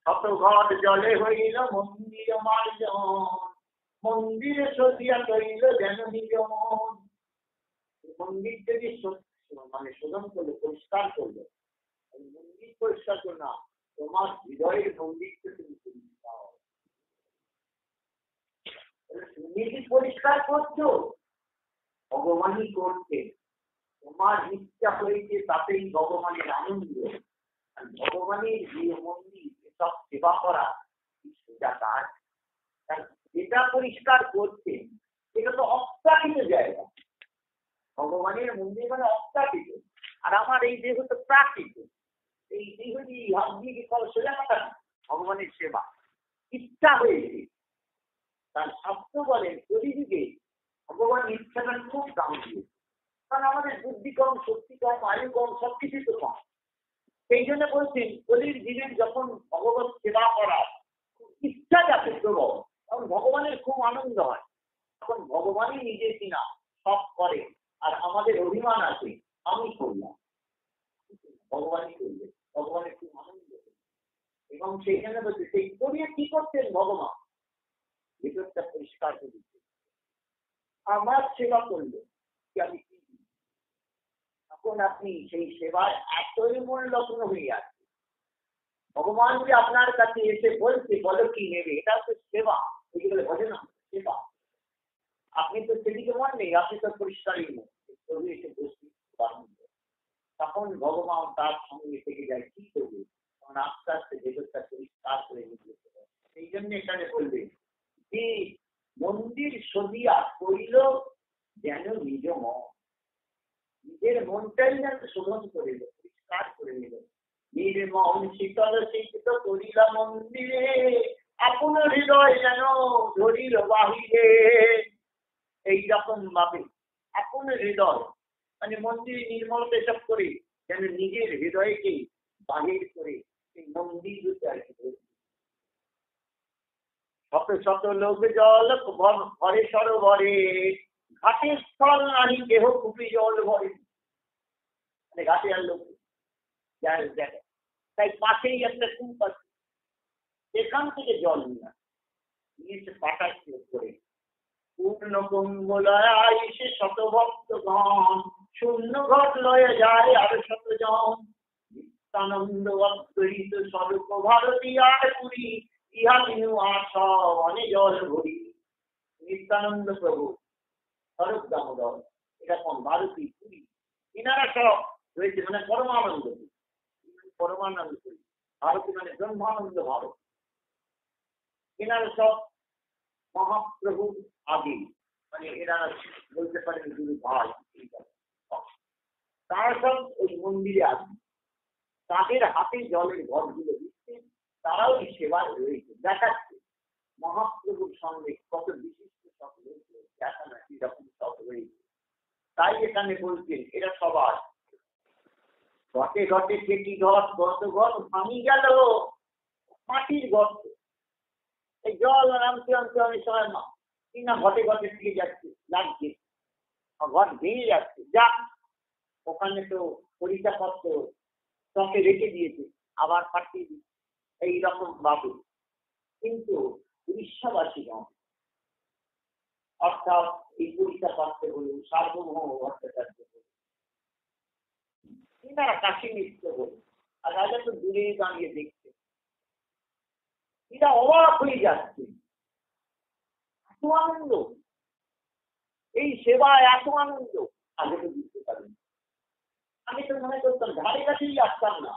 শত ঘট জলে হইল মন্দির মার্জন, মন্দিরে সজিয়া করিল যেন নিজ মন্দিরটাকে মানে শোধন করলো, পরিষ্কার করলো। মন্দির পরিষ্কার করো না, তোমার হৃদয়ের মন্দিরকে তুমি তুমি কি পরিষ্কার করছো? ভগবানই করছে। তোমার ইচ্ছা হয়েছে, তাতেই ভগবানের আনন্দ। আর ভগবানের গৃহ মন্দির সব সেবা করা সোজা কাজ। যেটা পরিষ্কার করছে এটা তো অপ্রাকৃত জায়গা। ভগবানের মন্দির মানে অপ্রাকৃত, আর আমার এই দেহ তো প্রাকৃত। এই দেহ দিয়ে হাত দিয়ে কি ফল সোজা কথা না? ভগবানের সেবা ইচ্ছা হয়েছে। তার শাস্ত্র বলেন কলিযুগে ভগবান ইচ্ছাটা খুব দাম দিয়েছে। কারণ আমাদের বুদ্ধি কম, শক্তি কম, আয়ু কম, সবকিছু তো কম। সেই জন্য বলছেন কলির জীবের যখন ভগবত সেবা করার ইচ্ছা যাতে প্রবল, তখন ভগবানের খুব আনন্দ হয়। তখন ভগবানই নিজে কিনা সব করে, আর আমাদের অভিমান আছে আমি করলাম, ভগবানই করবে। ভগবানের খুব আনন্দ। এবং সেইখানে বলছে সেই করিয়ে কি করতেন ভগবান? ভেতরটা পরিষ্কার করে দিচ্ছে। আমার সেবা করলে কি আমি কি? তখন আপনি সেই সেবায় এতই মূল্যগ্ন হয়ে যাচ্ছে। ভগবান যে আপনার কাছে এসে বলছে বলো কি নেবে, এটা তো সেবা। এগুলো বোঝে না সেবা। আপনি তো সেদিকে মন নেই, আপনি তো পরিষ্কারই নেই। এসে বসছি, তখন ভগবান তার সঙ্গে থেকে যায় কি করবে? তখন আস্তে আস্তে ভেতরটা পরিষ্কার করে নিতে। সেই জন্য এখানে বলবে যে মন্দির সদিয়া করিল যেন নিজ মন। নিজের মনটাই যেন শোধন করে নিল, পরিষ্কার করে নিল। নির্মল শীতল শীত করিলা মন্দিরে, আপন হৃদয় যেন ধরিল বাহিরে। এইরকম ভাবে আপন হৃদয় মানে মন্দিরে নির্মল পেশাব করে যেন নিজের হৃদয়কে বাহির করে সেই মন্দির রূপে আর কি। শত শত লোক জল ভরে সরোবরে, ঘাটের স্থল নাহি কেহ কুপি জল ভরে। মানে ঘাটে আর লোক দেখে, তাই পাশেই একটা কূপ আছে, এখান থেকে জল নিয়ে এসে পাঠাচ্ছে করে। পূর্ণ কুম্ভলয়া এসে শত ভক্তগণ, শূন্য ঘট লয়ে যায় আর শত জন। নিত্যানন্দ অদ্বৈত স্বরূপ ভারতী আর পুরী, ইহা বিনু আর সব অনে জল ভরি। নিত্যানন্দ প্রভু স্বরূপ দামোদর, এটা কোন ভারতী পুরী, এনারা সব রয়েছে মানে পরমানন্দ। পরমানন্দ পুরী, ভারতী মানে ব্রহ্মানন্দ ভারত। এনারা সব মহাপ্রভু আগে, মানে এরা বলতে পারেন গুরু ভাই। তারা সব ওই মন্দিরে আসবে, তাদের হাতে জলের ঘটগুলো দিচ্ছে, তারাও এই সেবায় রয়েছে, দেখাচ্ছে মহাপ্রভুর সঙ্গে কত বিশিষ্ট সব রয়েছে, দেখা না এরকম সব রয়েছে। তাই এখানে বলছেন এরা সবাই ঘটে ঘটে কেটি ঘট গত ঘট ভাঙি গেল মাটির গর্ত। এই জল নামতে নামতে অনেক সময় কিনা ঘটে ঘটে থেকে যাচ্ছে, লাগছে, ঘর ভেঙে যাচ্ছে। যাক, ওখানে তো পরিচয়পত্র তোকে রেখে দিয়েছে, আবার পাঠিয়ে দিচ্ছে এইরকম ভাবে। কিন্তু উড়িষ্যাবাসী নয়, অর্থাৎ এই পরিচয়পত্র হল সার্বভৌম ভট্টাচার্য হল, এনারা কাশী মিত্র হল, আর রাজা তো দূরে দাঁড়িয়ে দেখছে। এটা অবাক হয়ে যাচ্ছে, এত আনন্দ, এই সেবায় এত আনন্দ আগে তো বুঝতে পারি। আমি তো মনে করতাম ধারে কাছেই আসতাম না,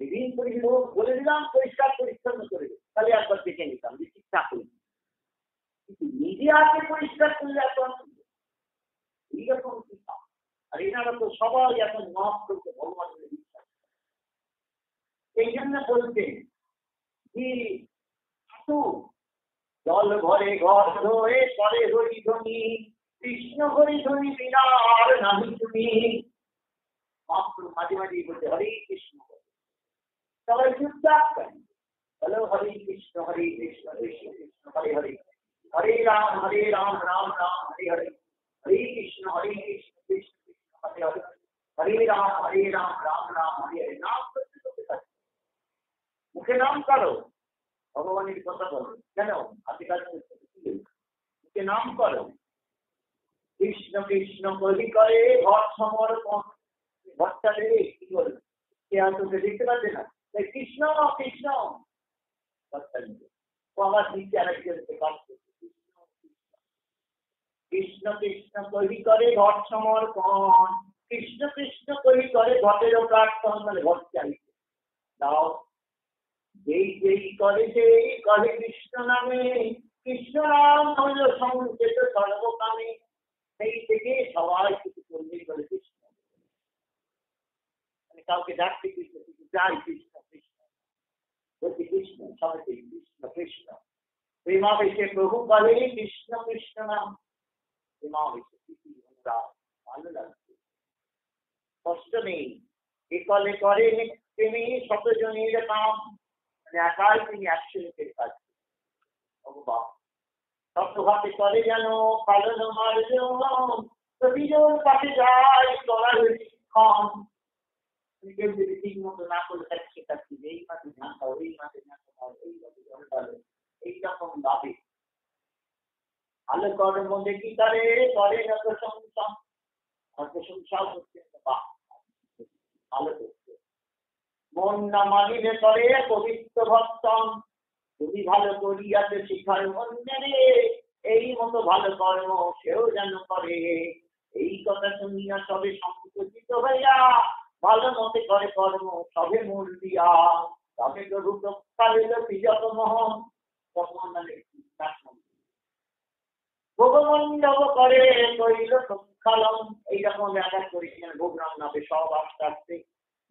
বিভিন্ন পরিষেবা বলে দিলাম পরিষ্কার পরিচ্ছন্ন করে, তাহলে একবার দেখে নিতাম যে ঠিকঠাক হয়েছে। কিন্তু নিজে আগে পরিষ্কার করলে এত আনন্দ, এইরকম চিন্তা। আর এনারা তো সবাই এখন মহাপ্রভু ভগবানের বিশ্বাস। এই জন্য বলতেন যে জল ভরে ঘর ধরে করে হরি ধ্বনি, কৃষ্ণ হরি ধ্বনি বিনা আর নাহি তুমি। মহাপ্রভু মাঝে মাঝে বলতে হরে কৃষ্ণ, সবাই চুপচাপ করেন, বলো হরে কৃষ্ণ কৃষ্ণ কৃষ্ণ হরে হরে, হরে রাম রাম রাম হরে হরে, হরে কৃষ্ণ কৃষ্ণ কৃষ্ণ হরে হরে, হরে রাম রাম রাম হরে হরে। নাম করতে করতে থাকো, মুখে নাম করো, ভগবানের কথা বলো। কেন আপনি কাজ করতে মুখে নাম করো, কৃষ্ণ কৃষ্ণ কলি করে ঘর সমর্পণ। ঘরটা দেবে কি করবে, কে আর তোকে দেখতে পাচ্ছে না, তাই কৃষ্ণ কৃষ্ণ ঘরটা নেবে। ও আমার দিকে আরেকজনকে কাজ করছে, কৃষ্ণ কৃষ্ণ কলি করে ঘর সমর্পণ। কৃষ্ণ কৃষ্ণ কলি করে ঘটেরও প্রার্থনা, মানে ঘর চাইছে দাও। যেই যেই করে সেই করে কৃষ্ণ নামে, কৃষ্ণ নাম হইল সংকেত সর্বকামে। সেই থেকে সবাই কিছু করলেই বলে কৃষ্ণ, মানে কাউকে ডাকতে কৃষ্ণ, কিছু যাই কৃষ্ণ কৃষ্ণ বলছে কৃষ্ণ, সবাইকে কৃষ্ণ কৃষ্ণ। প্রেমা হয়েছে প্রভু বলে কৃষ্ণ কৃষ্ণ নাম, প্রেমা হয়েছে ভালো লাগছে, কষ্ট নেই। এ কলে করে প্রেমী শতজনের নাম, মানে একাই তিনি 100 লোকের কাজ ভগবান। শতভাবে করে যেন পালন মার্জন, প্রতিজন পাশে যায় করা হয়েছে ক্ষণ। কেউ যদি ঠিক মতো না করলে তাকে শেখাচ্ছি যে এই মাঠে ধান খাও, এই মাঠে ধান খাও, এই মাঠে জল ঢালো, এইরকম ভাবে ভালো কর্ম দেখি তারে করে না প্রশংসা। আর প্রশংসাও করছে বাহ ভালো করছে। মন না মানিলে করে পবিত্র ভক্তম, যদি ভালো করিয়াছে শিখার অন্যরে, এই মতো ভালো কর্ম সেও যেন করে। এই কথা শুনিয়া সবে সংকুচিত হইয়া ভালো মতে করে কর্ম সবে মূল দিয়া। তবে প্রভু প্রকালিল বিজত মোহন, তখন মানে ভোগমণ্ডপ করে করিল সক্ষালম। এইরকম ব্যাপার করেছিলেন ভোগ রান্নাবে সব আস্তে আস্তে।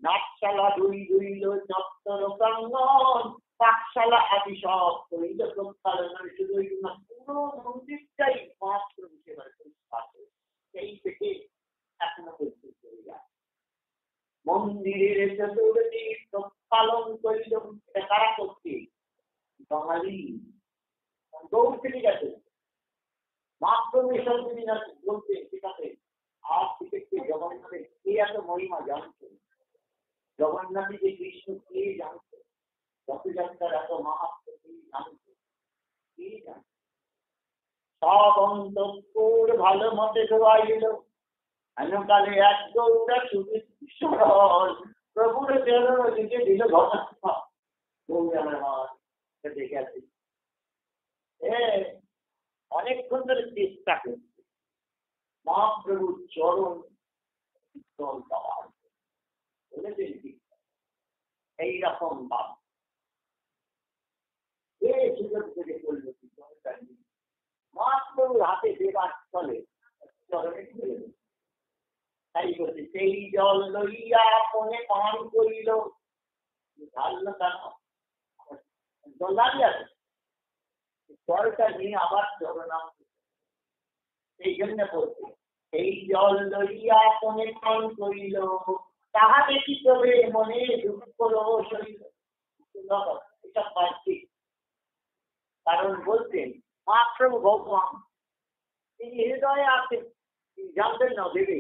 নাটশালা দুই দুইল চত্বর প্রাঙ্গণ, পাকশালা আদি সব করিল সক্ষালন, মানে শুধু ওই পুরো মন্দিরটাই মাত্র একেবারে পরিষ্কার হয়েছে। সেই থেকে এখনো পর্যন্ত মন্দিরের চতুর্দিক প্রক্ষালন করিল। এটা কারা করছে? বাঙালি দৌড় থেকে গেছে মাত্র বিসর্জনী বলতে, সেটাতে আজ থেকে জগন্নাথের কে এত মহিমা জানতো, জগন্নাথী যে কৃষ্ণ কে জানতো, রথযাত্রার এত মাহাত্ম কে জানতো, কে জানতো। সব অন্তঃপুর ভালো মতে ধোয়াইল, এনকালে এক গৌরা সুবিশ্বরণ, প্রভুর চরণ লিখে দিল ঘটনা। গৌরামের মার দেখে আছে অনেকক্ষণ ধরে চেষ্টা করছে মহাপ্রভুর চরণ শীতল পাওয়ার, বলেছেন এইরকম ভাব সুযোগ থেকে করলো মহাপ্রভুর হাতে দেবার চলে চরণে ফেলে। তাই বলছে সেই জল লইয়া আপনে পান করিল, ঢাললো কেন জল দাঁড়িয়ে আছে, জলটা নিয়ে আবার জগন্নাথ, সেই জন্য বলছে এই জল লইয়া আপনে পান করিল, তাহা দেখি তবে মনে দুঃখ রোষ হইল। এটা পাচ্ছি, কারণ বলছেন মহাপ্রভু ভগবান তিনি হৃদয়ে আছেন, তিনি জানতেন না দেবে,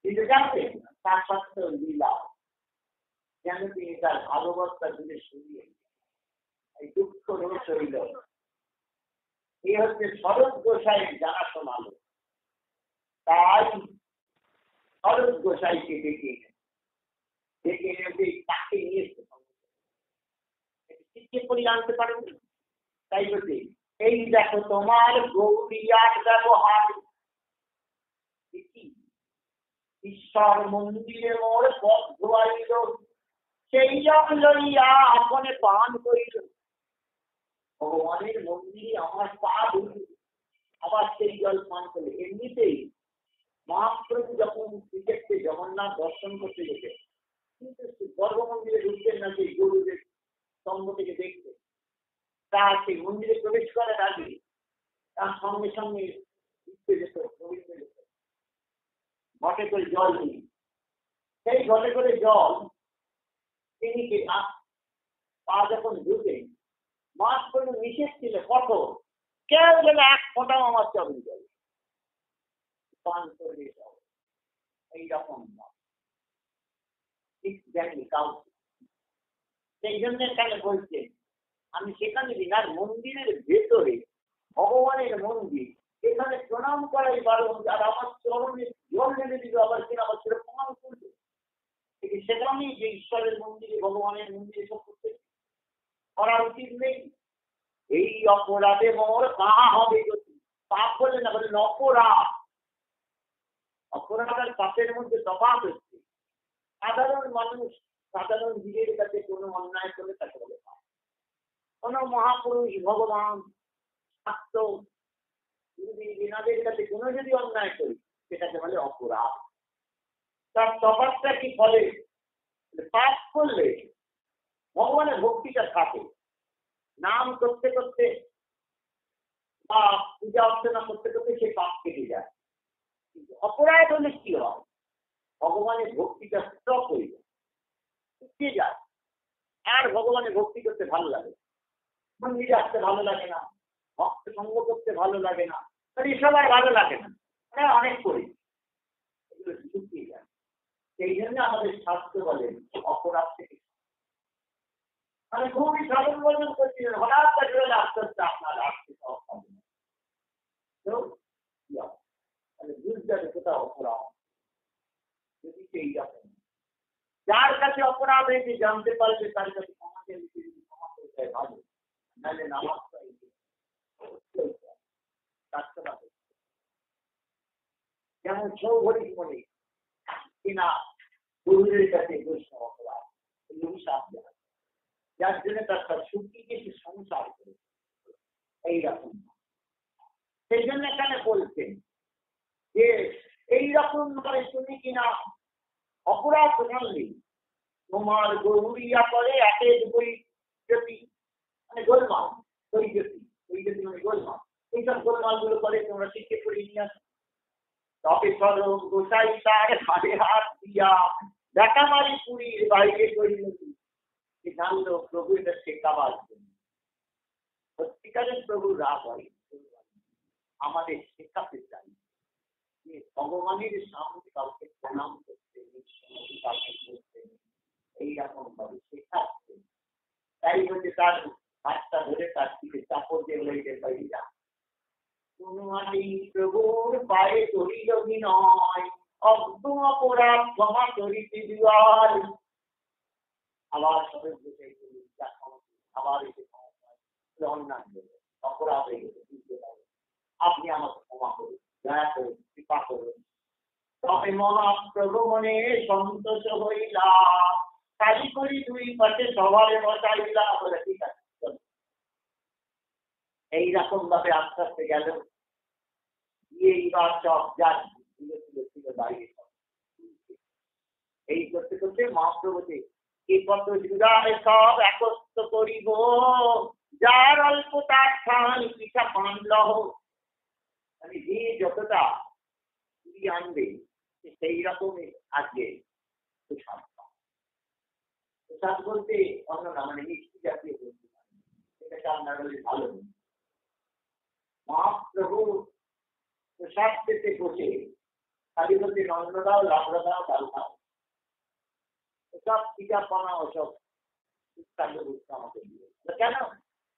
কিন্তু জানতেন তার সত্ত্বেও লীলা যেন তিনি তার ভালোবাসা জুড়ে শুনিয়ে এই দুঃখ রোষ হইল। এই হচ্ছে শরৎ গোসাইয়ের জানাশোনা লোক। তাই শরৎ গোসাইকে ডেকে এনে তাকে নিয়ে করে আনতে পারেন। তাই বলছে এই দেখো তোমার গৌরিয়ার ব্যবহার, ঈশ্বর মন্দিরে মোর পথ ধোয়াইল, সেই জল লইয়া আপনে পান করিল। ভগবানের মন্দিরে আমার পা ধুল, আবার সেই জল পান করলে। এমনিতেই মহাপ্রভু যখন শ্রীক্ষেত্রে জগন্নাথ দর্শন করতে যেতে, কিন্তু গর্ভ মন্দিরে ঢুকতেন না, সেই গরুদের স্তম্ভ থেকে দেখতে। তার সেই মন্দিরে প্রবেশ করার আগে তার সঙ্গে সঙ্গে ঘুরতে যেত, প্রবেশ যেত ঘটে করে জল নিয়ে। সেই ঘটে করে জল তিনি পা যখন ঢুকে, মাছ করে নিষেধ ছিল কঠোর, কেউ যেন এক ফোঁটাও আমার চরণ জল পান করে যাও, এইরকম ঠিক দেখি কাউকে। সেই জন্য এখানে বলছে আমি সেখানে দিন, আর মন্দিরের ভেতরে ভগবানের মন্দির, এখানে প্রণাম প্রণাম করাই বারণ, আর আমার চরণে জল ঢেলে দিবে, আবার কিনা আমার ছেলে প্রণাম করবে। সেখানেই যে ঈশ্বরের মন্দিরে, ভগবানের মন্দিরে সব করতে করা উচিত নেই। এই অপরাধে মোর কাহা হবে গতি। পাপ বলে না, বলে অপরাধ। অপরাধ আর পাপের মধ্যে তফাৎ হচ্ছে। সাধারণ মানুষ, সাধারণ জীবের কাছে কোনো অন্যায় করলে তাকে বলে পাপ। কোন মহাপুরুষ, ভগবান, শাস্ত্র, এনাদের কাছে কোনো যদি অন্যায় করি সেটাকে বলে অপরাধ। তার তফাৎটা কি ফলে? পাপ করলে ভগবানের ভক্তিটা থাকে, নাম করতে করতে বা পূজা অর্চনা করতে করতে সে পাপ কেটে যায়। কিন্তু অপরাধ হলে কি হয়? ভগবানের ভক্তিটা স্টপ হয়ে যায়, শুকিয়ে যায়, আর ভগবানের ভক্তি করতে ভালো লাগে, মন্দিরে আসতে ভালো লাগে না, ভক্ত সঙ্গ করতে ভালো লাগে না, এসব আর ভালো লাগে না, অনেক করি, এগুলো শুকিয়ে যায়। সেই জন্য আমাদের শাস্ত্র বলেন অপরাধ থেকে মানে খুবই সাধন বর্জন করছিলেন, হঠাৎ করে আস্তে আস্তে আপনার আসতে সব হবে না। বুঝতে হবে কোথাও অপরাধ। যদি সেই রকম যার কাছে অপরাধ হয়েছে জানতে পারবে, তার কাছে ক্ষমা করে দেয় ভালো, নাহলে নামাজ যেমন সৌভরিক মনে কিনা গুরুদের কাছে বৈষ্ণব অপরাধ, অভিশাপ দেয়, যার জন্য তার সুখীকে সে সংসার করে এইরকম। সেই জন্য এখানে বলছেন যে এইরকম ভাবে তুমি কিনা অপরাধ জানলে তোমার গৌরিয়া করে একের বই জ্যোতি, মানে গোলমাল, ওই জ্যোতি, ওই জ্যোতি মানে গোলমাল, এইসব গোলমাল গুলো করে তোমরা শিখে পড়ে নিয়ে আসো। তবে চলো গোসাই তার হাতে হাত দিয়া দেখা মারি পুরীর বাইরে করিল, জানলো প্রভু এটা শেখাবার জন্য। সত্যিকারের প্রভু রাগ হয়, আমাদের শেখাতে চাই যে ভগবানের সামনে কাউকে প্রণাম করতে, কাউকে করতে, এইরকম ভাবে শেখাচ্ছে। তাই হচ্ছে তার হাতটা ধরে তার দিকে চাপড় দিয়ে লইতে পারি যা তুমি প্রভুর পায়ে করিল বিনয়, অব্দ অপরাধ ক্ষমা করিতে দিওয়াল। আবার সবে বসে আবার এসে অন্যান্য অপরাধ হয়ে গেছে, আপনি আমাকে ক্ষমা করুন, দয়া করুন, কৃপা করুন। তবে মহাপ্রভু মনে সন্তোষ হইলা, কাজী করি দুই পাশে সবার বসাইলা, বলে ঠিক আছে এইরকম ভাবে আস্তে আস্তে গেল। এইবার সব যার ছিল দাঁড়িয়ে এই করতে করতে মহাপ্রভুকে এই পত্র সব একত্র করিব, যার অল্প তার স্থান পিঠা পান লহ। মানে যে যতটা আনবে সেই রকমই আজকে প্রসাদ। প্রসাদ বলতে অন্য না, মানে মিষ্টি জাতীয় বলতে সেটাকে আপনার বলে ভালো। মহাপ্রভু প্রসাদ পেতে বসে খালি বলতে অন্ন দাও, লাবড়া দাও, ডাল দাও, সব পিঠা পানা ওসব আমাকে দিয়ে। কেন?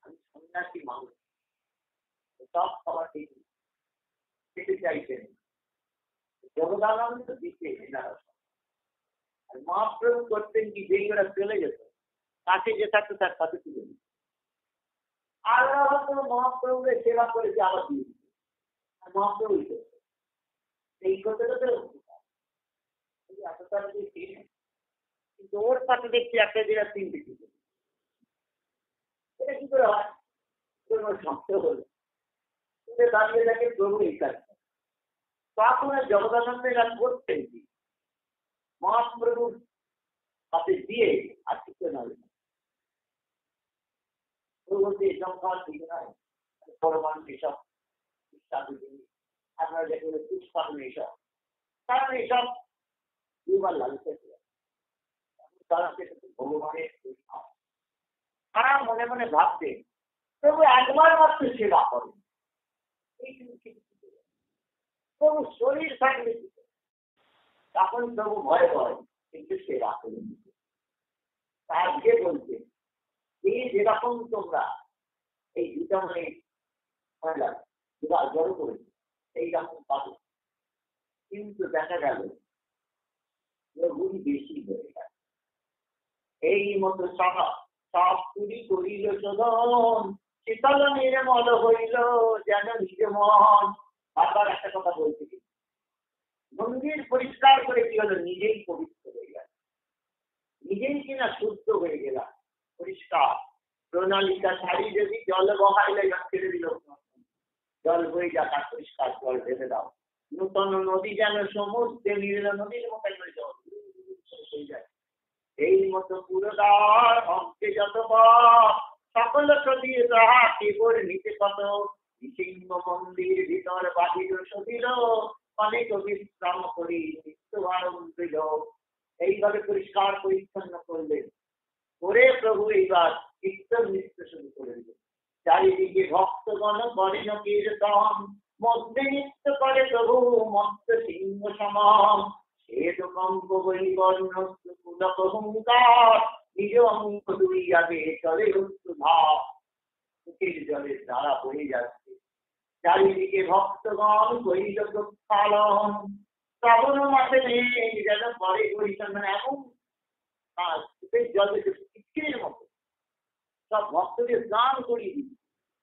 আমি সন্ন্যাসী মানুষ, সব খাবার ঠিক খেতে চাইছেন, জগদানন্দ দিতে এনারা। আর মহাপ্রভু করতেন কি, যেই ওরা চলে যেত কাছে যে থাকতো তার সাথে তুলে দিত। আর ওরা হয়তো মহাপ্রভুকে সেবা করেছে, আবার দিয়ে দিত, আর মহাপ্রভুই করতো। এই করতে করতে এতটা কিন্তু ওর সাথে দেখছি একটা জায়গা তিনটে কিছু, এটা কি করে হয়? শক্ত হলো দাঁড়িয়ে থাকে প্রভু এই কাজ। তখন জগদানন্দের কাজ করতেন কি, মহাপ্রভুর হাতে দিয়ে আর কিছু নয়, এসব খাওয়া ঠিক নয়, পরমাণু এসব আপনারা যেগুলো পুষ্পান এইসব, কারণ এইসব দুবার লালতে তারা ভগবানের তারা মনে মনে ভাবতে প্রভু একবার মাত্র সেবা করেন, প্রভু শরীর থাকলে তখন প্রভু ভয় ভয় কিন্তু সেবা করে নিতে। আজকে বলছে এই যেরকম তোমরা এই দুটা মানে জড়ো করেছে, এইরকম পাবে। কিন্তু দেখা গেল প্রভুই বেশি হয়ে গেল। এই মতো সব চুরি করিল শোধন, শীতল নির্মল হইল যেন নিজ মন। বারবার একটা কথা বলছি, মন্দির পরিষ্কার করে কি হলো, নিজেই পবিত্র হয়ে গেল, নিজেই কিনা শুদ্ধ হয়ে গেলাম, পরিষ্কার। প্রণালিকা ছাড়ি যদি জল বহাইলে ছেড়ে দিল, জল বয়ে যাক, পরিষ্কার জল ঢেলে দাও। নূতন নদী যেন সমুদ্রে নিরল নদীর মতো জল হয়ে যায়। এই মতো পুরোদার অঙ্কে যত সকল সদিয়ে তাহা কেবল নিতে কত, সিংহ মন্দির ভিতর বাহির সদিল, অনেক বিশ্রাম করি নিত্য আনন্দ দিল। এইভাবে পরিষ্কার পরিচ্ছন্ন করলেন, করে প্রভু এইবার কীর্তন নৃত্য শুরু করে দিল। চারিদিকে ভক্তগণ করেন কীর্তন, মধ্যে নৃত্য করে প্রভু মত্ত সিংহ সমান। শ্বেত কম্প বৈবর্ণ পুলক হুঙ্কার, নিজ অঙ্গ দুই আগে চলে ভাব, চোখের জলের ধারা বয়ে যাচ্ছে। চারিদিকে ভক্তগণ করিল প্রক্ষালন, শ্রাবণ মাসে মেঘ যেন পরে পরিচ্ছন্ন, এমন জলে চিৎকের মতো সব ভক্তদের স্নান করিয়ে দিল।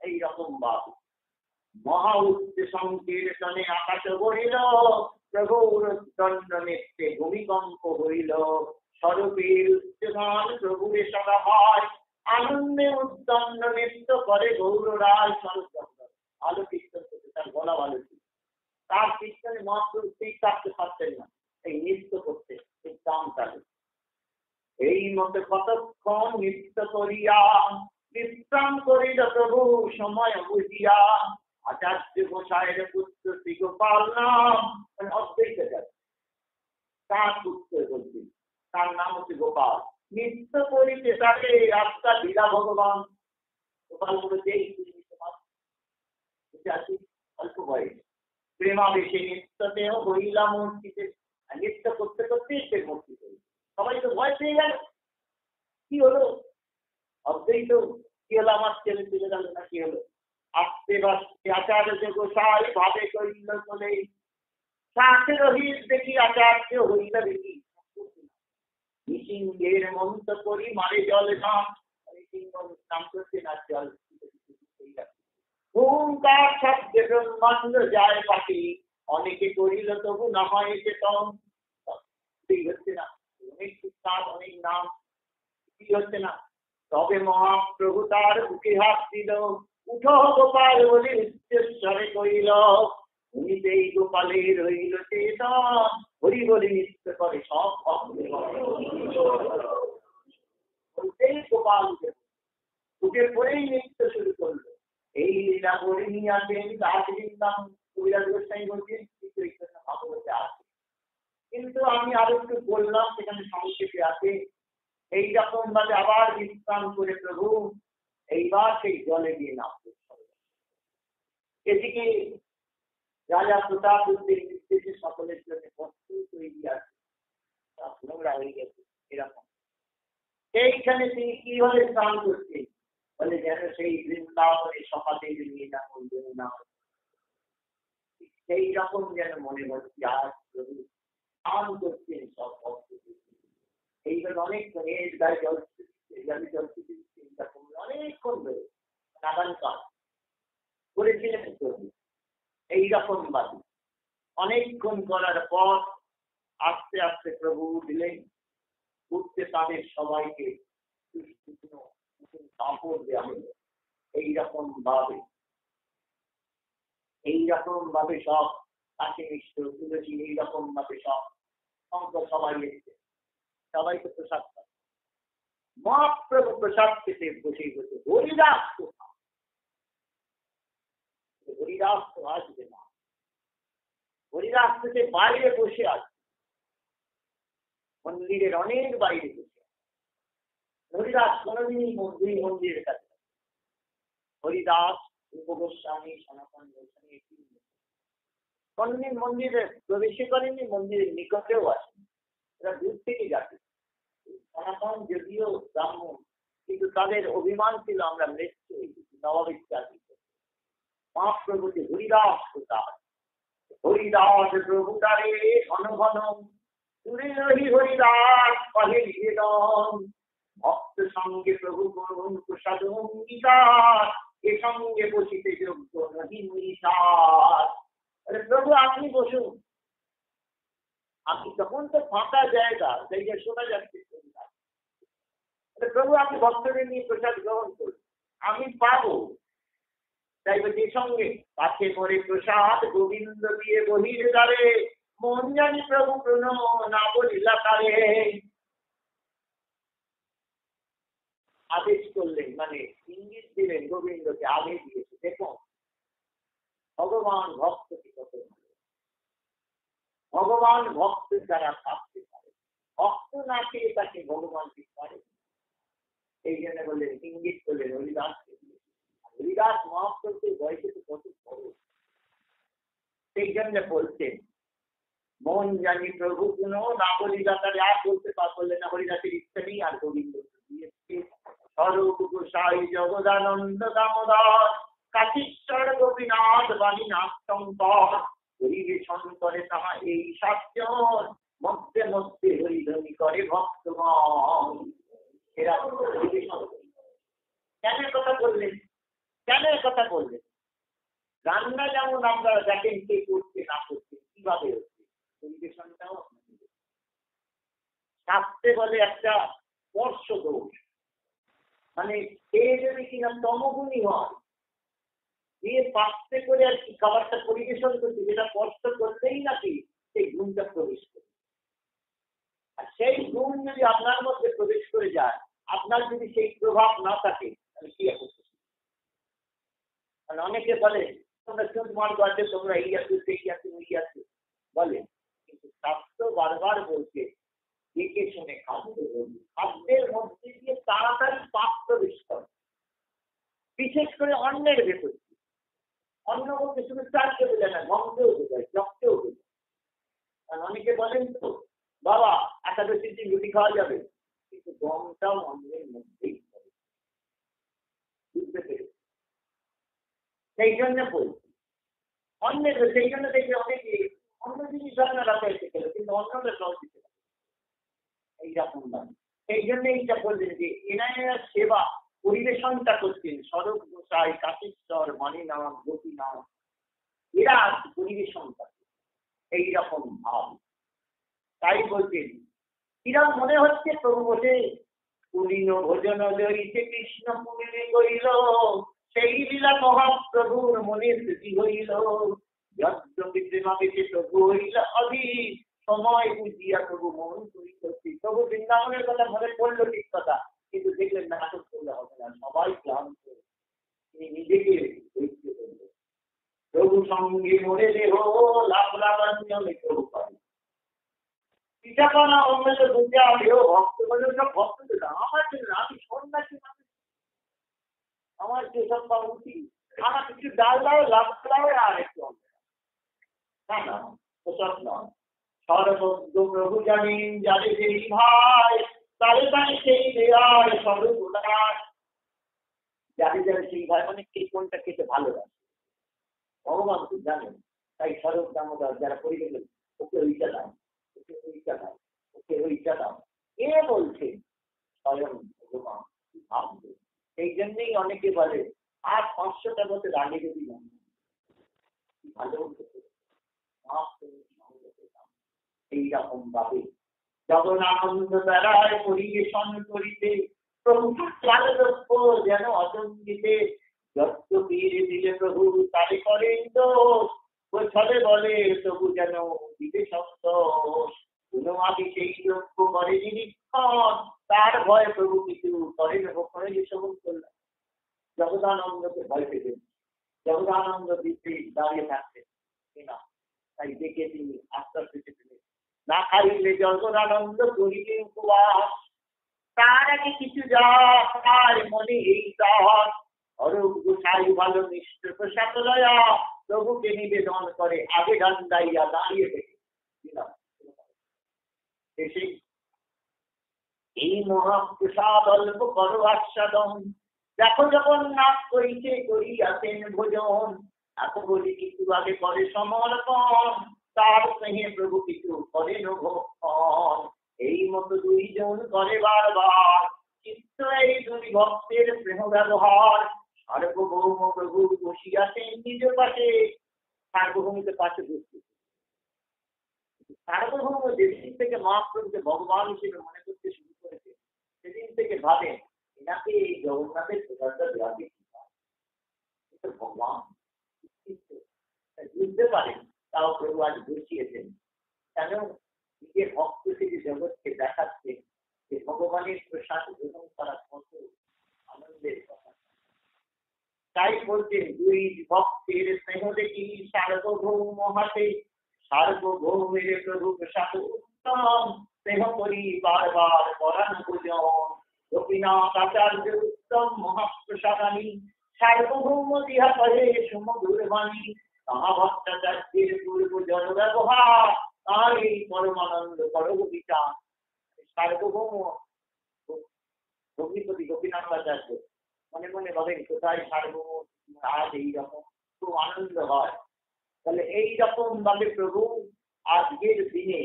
এইরকম ভাবে মহা উচ্চ সংকীর্তনে আকাশ বহিল, প্রভুর দণ্ড নেত্রে ভূমিকম্প হইল। স্বরূপের উচ্চগান প্রভুরে সদা হয়, আনন্দে উদ্দণ্ড নৃত্য করে গৌর রায়। ভালো কীর্তন করতে, তার গলা ভালো ছিল, তার কীর্তনে মাত্র ঠিক থাকতে পারতেন না, এই নৃত্য করতে এই দাম থাকে। এই মতে কতক্ষণ নৃত্য করিয়া বিশ্রাম করিল প্রভু সময় বুঝিয়া। আচার্য গোসাইয়ের পুত্র শ্রী গোপাল নাম, অদ্বৈত তার পুত্র বলছেন, তার নাম হচ্ছে গোপাল। নৃত্য করিতে তাকে আত্মা লীলা ভগবান। গোপাল বলেছে অল্প বয়স, প্রেমাবেশে নৃত্যতেও হইলা মূর্তিতে। নৃত্য করতে করতেই সে মূর্তি করি, সবাই তো ভয় পেয়ে গেল, কি হলো অদ্বৈত, কি হলো আমার ছেলে চলে গেল না কি হলো। আসতে বাসতে আচার্য গোসাই ভাবে করিল চলে, সাথে রহিত দেখি আচার্য হইল দেখি। সিংহের মন্ত্র করি মারে জল নাম, নাম করছে না জল। হুঙ্কার শব্দে ব্রহ্মাণ্ড যায় পাখি, অনেকে করিল তবু না হয় চেতন। হচ্ছে না, অনেক চিৎকার অনেক নাম, কি হচ্ছে না। তবে মহাপ্রভু তার বুকে হাত দিল, উঠো গোপাল বলে উচ্চস্বরে কইল। উনিতেই গোপালে রইল চেতন, হরি বলে নৃত্য করে সব বলতেই গোপাল উঠে পড়েই নৃত্য শুরু করলো। এই লীলা করে নিয়ে আসেন দার্জিলিং নাম কবিরাজ গোস্বামী বলছেন ভাগবতে আছে, কিন্তু আমি আরো একটু বললাম সেখানে সংক্ষেপে আছে। এইরকম ভাবে আবার বিশ্রাম করে প্রভু এইবার সেই জলে দিয়ে নামতে। এদিকে রাজা প্রতাপরূপের নির্দেশে সকলের জন্য বস্তু তৈরি আছে, নোংরা হয়ে গেছে এরকম। এইখানে তিনি কিভাবে স্নান করছেন, বলে যেন সেই বৃন্দাবনে সকালে নিয়ে না করবেন না, সেই রকম যেন মনে হচ্ছে আজ প্রভু স্নান করছেন সব ভক্ত। এইভাবে অনেকক্ষণ এর গায়ে জল চিন্তা করবে অনেকক্ষণ ধরে নানান কাজ করেছিলেন প্রভু। এইরকম ভাবে অনেকক্ষণ করার পর আস্তে আস্তে প্রভু দিলেন, উঠতে তাদের সবাইকে কাপড় দেওয়া হলো। এইরকম ভাবে সব কাছে মিশ্র তুলসী, এইরকম ভাবে সব অঙ্ক সবাই এসছে, সবাইকে প্রসাদ পায়। মহাপ্রভু প্রসাদ খেতে বসে বসে হরিদাস কোথা, হরিদাস তো আসবে না, হরিদাস থেকে বাইরে বসে আছে, মন্দিরের অনেক বাইরে বসে আছে। হরিদাস কোনদিনই মন্দিরের কাছে, হরিদাস গোস্বামী সনাতন গোস্বামী কোনদিন মন্দিরে প্রবেশ করেনি, মন্দিরের নিকটেও আসেনি, এরা দূর থেকে যাচ্ছে। সনাতন যদিও ব্রাহ্মণ, কিন্তু তাদের অভিমান ছিল আমরা মৃত্যু নবাবিচ্ছাদিত। মহাপ্রভু যে হরিদাস কোথায়, হরিদাস প্রভু তারে ঘন ঘন তুলে রহি হরিদাস কহে নিবেদন ভক্ত সঙ্গে প্রভু করুন প্রসাদ অঙ্গীকার এ সঙ্গে বসিতে যোগ্য নহি নিশার। প্রভু আপনি বসুন। আপনি তখন তো ফাঁকা জায়গা শোনা যাচ্ছে প্রভু আপনি ভক্তদের নিয়ে প্রসাদ গ্রহণ করুন, আমি পাবো। তাই যে সঙ্গে পাশে করে প্রসাদ গোবিন্দ দিয়ে বহির দ্বারে মন জানি প্রভু প্রণ না বলিলা তারে। আদেশ করলেন, মানে ইঙ্গিত দিলেন গোবিন্দকে, আগে দিয়েছে। দেখুন ভগবান ভক্তকে কত ভালো, ভগবান ভক্ত দ্বারা থাকতে পারে, ভক্ত না পেয়ে তাকে ভগবান ঠিক পারে। এই জন্য বললেন, ইঙ্গিত করলেন হরিদাসকে। হরিদাস মহাপ্রভুর বয়সে তো কত বড়, সেই জন্য বলছেন মন জানি প্রভু কোনো না বলিলা তারে। আর বলতে পারলেন না, হরিদাসের ইচ্ছা নেই। আর গোবিন্দ স্বরূপ গোসাই জগদানন্দ দামোদর কাশীশ্বর গোপীনাথ বাণীনাথ শঙ্কর পরিবেশন করে তাহা এই সাতজন মধ্যে মধ্যে হরিধ্বনি করে ভক্তগণ। এরা পরিবেশন কেন কথা বললেন, কেন কথা বললেন? রান্না যেমন আমরা দেখেন কে করছে না করছে, কিভাবে হচ্ছে, পরিবেশনটাও শাস্ত্রে বলে একটা স্পর্শ দোষ। মানে সে যদি কিনা তমগুণী হয়, দিয়ে পাশে করে আর কি খাবারটা পরিবেশন করছে, যেটা স্পর্শ করতেই নাকি সেই গুণটা প্রবেশ করে। আর সেই গুণ যদি আপনার মধ্যে প্রবেশ করে যায়, আপনার যদি সেই প্রভাব না থাকে, তাহলে কি করতে? অনেকে বলে তোমরা তোমার গল্পে তোমরা এই আছো সেই আছো ওই আছো বলে, কিন্তু শাস্ত্র বারবার বলছে দেখে শুনে খাদ্য, খাদ্যের মধ্যে দিয়ে তাড়াতাড়ি পাপ প্রবেশ করে, বিশেষ করে অন্যের ভেতর। অন্য বলতে শুধু চারকে বোঝায় না, গন্ধেও বোঝায়, রক্তেও বোঝায়। আর অনেকে বলেন তো বাবা একাদশীর দিন রুটি খাওয়া যাবে, কিন্তু গমটাও অন্যের মধ্যেই পড়ে, বুঝতে পেরে? সেই জন্য বলছি অন্যের, সেই জন্য দেখে অনেকে অন্য জিনিস আপনারা পেয়েছে গেল, কিন্তু অন্যরা সব দিতে পারে এইরকম দাম। সেই জন্য এইটা বললেন যে এনারা সেবা পরিবেশনটা করছেন স্বরূপ গোসাই কাশীশ্বর মানিনাথ গোপীনাথ, এরা পরিবেশনটা এইরকম ভাব। তাই বলছেন কিরম মনে হচ্ছে প্রভু বসে পুরীন ভোজন লইতে কৃষ্ণ পুরীনে করিল, সেই লীলা মহাপ্রভুর মনে স্মৃতি হইল। যদ্যপি প্রেমাবেশে প্রভু হইল অধীর, সময় বুঝিয়া প্রভু মন করিতেছি। প্রভু বৃন্দাবনের কথা মনে পড়লো ঠিক কথা, কিন্তু দেখলেন নাটক করলে হবে না, সবাই ক্লান্ত, তিনি নিজেকে ধৈর্য করলেন। প্রভু সঙ্গে মরে দেহ লাভ লাভান্য প্রভু পাই পিঠাপানা অন্য বুঝে আমিও ভক্ত বলে সব ভক্ত দিল আমার জন্য, আমি সন্ন্যাসী মানুষ, আমার যেসব পাওয়া উচিত, আমার কিছু ডাল দাও লাভ দাও আর একটু না না ওসব নয়। সর্বজ্ঞ প্রভু জানেন যারে যেই ভাই তারে তাই সেই দেয় স্বরূপ উদার। যারে যারে সেই ভাই মানে কে কোনটা খেতে ভালোবাসে ভগবান তো জানেন, তাই স্বরূপ দামোদর যারা করে গেলেন ওকে ওইটা দাও, ওকে ওইটা দাও, ওকে ওইটা দাও, এ বলছে স্বয়ং ভগবান ভাববে। সেই জন্যই অনেকে বলে আর 500টা মতো রাগে যদি ভালো এইরকম ভাবে যখন আনন্দ দ্বারায় পরিবেশন করিতে প্রভু যেন অসঙ্গীতে যত পীর দিলে প্রভু তারে করেন দোষ, ছলে বলে তবু যেন দিতে সন্তোষ। কোনো আগে সেই লক্ষ্য করে নিরীক্ষণ, তার ভয় প্রভু কিছু করে করে যে শ্রবণ করলাম। জগদানন্দকে ভয় পেতেন, জগদানন্দ দিতে দাঁড়িয়ে থাকতেন কিনা, তাই দেখে তিনি আশ্বাস দিতে পেলেন না খাইলে জগদানন্দ করিলে উপবাস, তার আগে কিছু যা তার মনে এই দশ অরূপ গোসাই ভালো মিশ্র প্রসাদ লয়া প্রভুকে নিবেদন করে আগে ডান্ডাইয়া দাঁড়িয়ে থেকে এসে এই মহাপ্রসাদ অল্প করো আস্বাদন, দেখো যখন নাচ করিতে করিয়াছেন ভোজন, এত বলি কিছু আগে করে সমর্পণ, তার স্নেহে প্রভু কিছু করেন ভক্ষণ। এই মতো দুইজন করে বারবার চিত্ত এই দুই ভক্তের স্নেহ ব্যবহার। সার্বভৌম প্রভু বসিয়াছেন নিজ পাশে, সার্বভৌমকে পাশে বসতে। সার্বভৌম যেদিন থেকে মহাপ্রভুকে ভগবান হিসেবে মনে করতে শুরু করেছে, সেদিন থেকে ভাবেন এনাকে এই জগন্নাথের প্রসাদটা দেওয়াকে কি ভগবান বুঝতে পারেন। তাও প্রভু আজ বুঝিয়েছেন কেন নিজের ভক্ত থেকে জগৎকে দেখাচ্ছে যে ভগবানের প্রসাদ গ্রহণ করা কত আনন্দের কথা। তাই বলছেন দুই ভক্তের স্নেহ দেখি সার্বভৌম হাতে, সার্বভৌমের প্রভু প্রসাদ উত্তম, স্নেহ করি বারবার করান পূজন। গোপীনাথ আচার্য উত্তম মহাপ্রসাদানী, সার্বভৌম দিহা কহে সুমধুর বাণী। তাহা ভট্টাচার্যের পূর্ব জন ব্যবহার, তার এই পরমানন্দ করব বিচার। সার্বভৌম ভগ্নিপতি গোপীনাথ আচার্য মনে মনে ভাবেন কোথায় সার্বভৌম আজ এইরকম খুব আনন্দ হয়। তাহলে এইরকম ভাবে প্রভু আজকের দিনে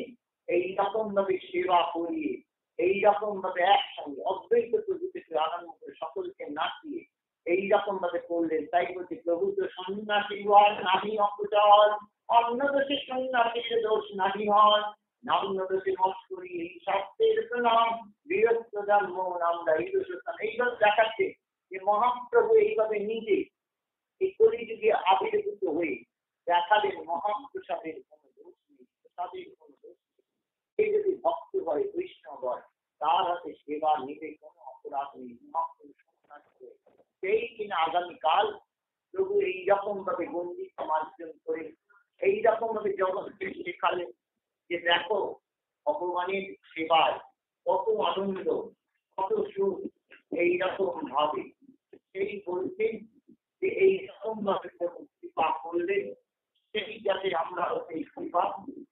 এইরকম ভাবে সেবা করিয়ে, এইরকম ভাবে একসঙ্গে অদ্বৈত প্রভুকে আনন্দ করে সকলকে নাচিয়ে এইরকম ভাবে করলেন। তাই বলছি প্রভু তো সন্ন্যাসী হন নাহি অকুচল, অন্য দোষে সন্ন্যাসীর দোষ নাহি হন, নাম দোষে মত করি এই শব্দের প্রণাম, বীরত্ব জন্ম আমরা এই দোষ। এইভাবে দেখাচ্ছে যে মহাপ্রভু এইভাবে নিজে এই কলিযুগে আবির্ভূত হয়ে দেখালেন মহাপ্রসাদের কোন দোষ নেই, প্রসাদের কোন দোষ নেই। এই যদি ভক্ত হয় বৈষ্ণব হয় তার হাতে সেবা নিতে কোনো অপরাধ নেই। মহাপ্রভু সেই কিনা আগামীকাল প্রভু এইরকম ভাবে গন্ডিত মার্জন করে এইরকম ভাবে জগৎকে শেখালেন যে দেখো ভগবানের সেবায় কত আনন্দ, কত সুখ। এইরকম ভাবে সেই বলছেন যে এইরকম ভাবে কৃপা করলেন সেই যাতে আমরা সেই কৃপা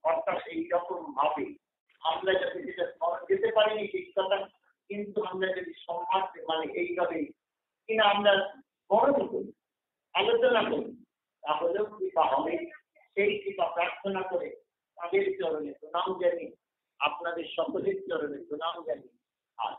অর্থাৎ এইরকম ভাবে আমরা যাতে যেটা যেতে পারিনি ঠিক কথা, কিন্তু আমরা যদি সম্মান মানে এইভাবে কিনা আমরা বরণ করি, আলোচনা করি, তাহলেও কৃপা হবে। সেই কৃপা প্রার্থনা করে তাদের চরণে প্রণাম জানি, আপনাদের সকলের চরণে প্রণাম জানি। আর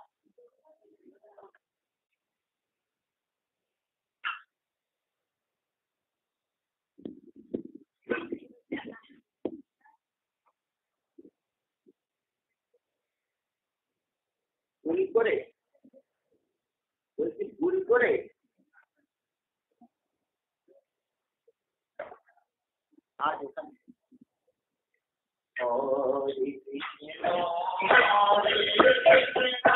ভুল করে বলছি, ভুল করে আর এখানে হরে কৃষ্ণ হরে কৃষ্ণ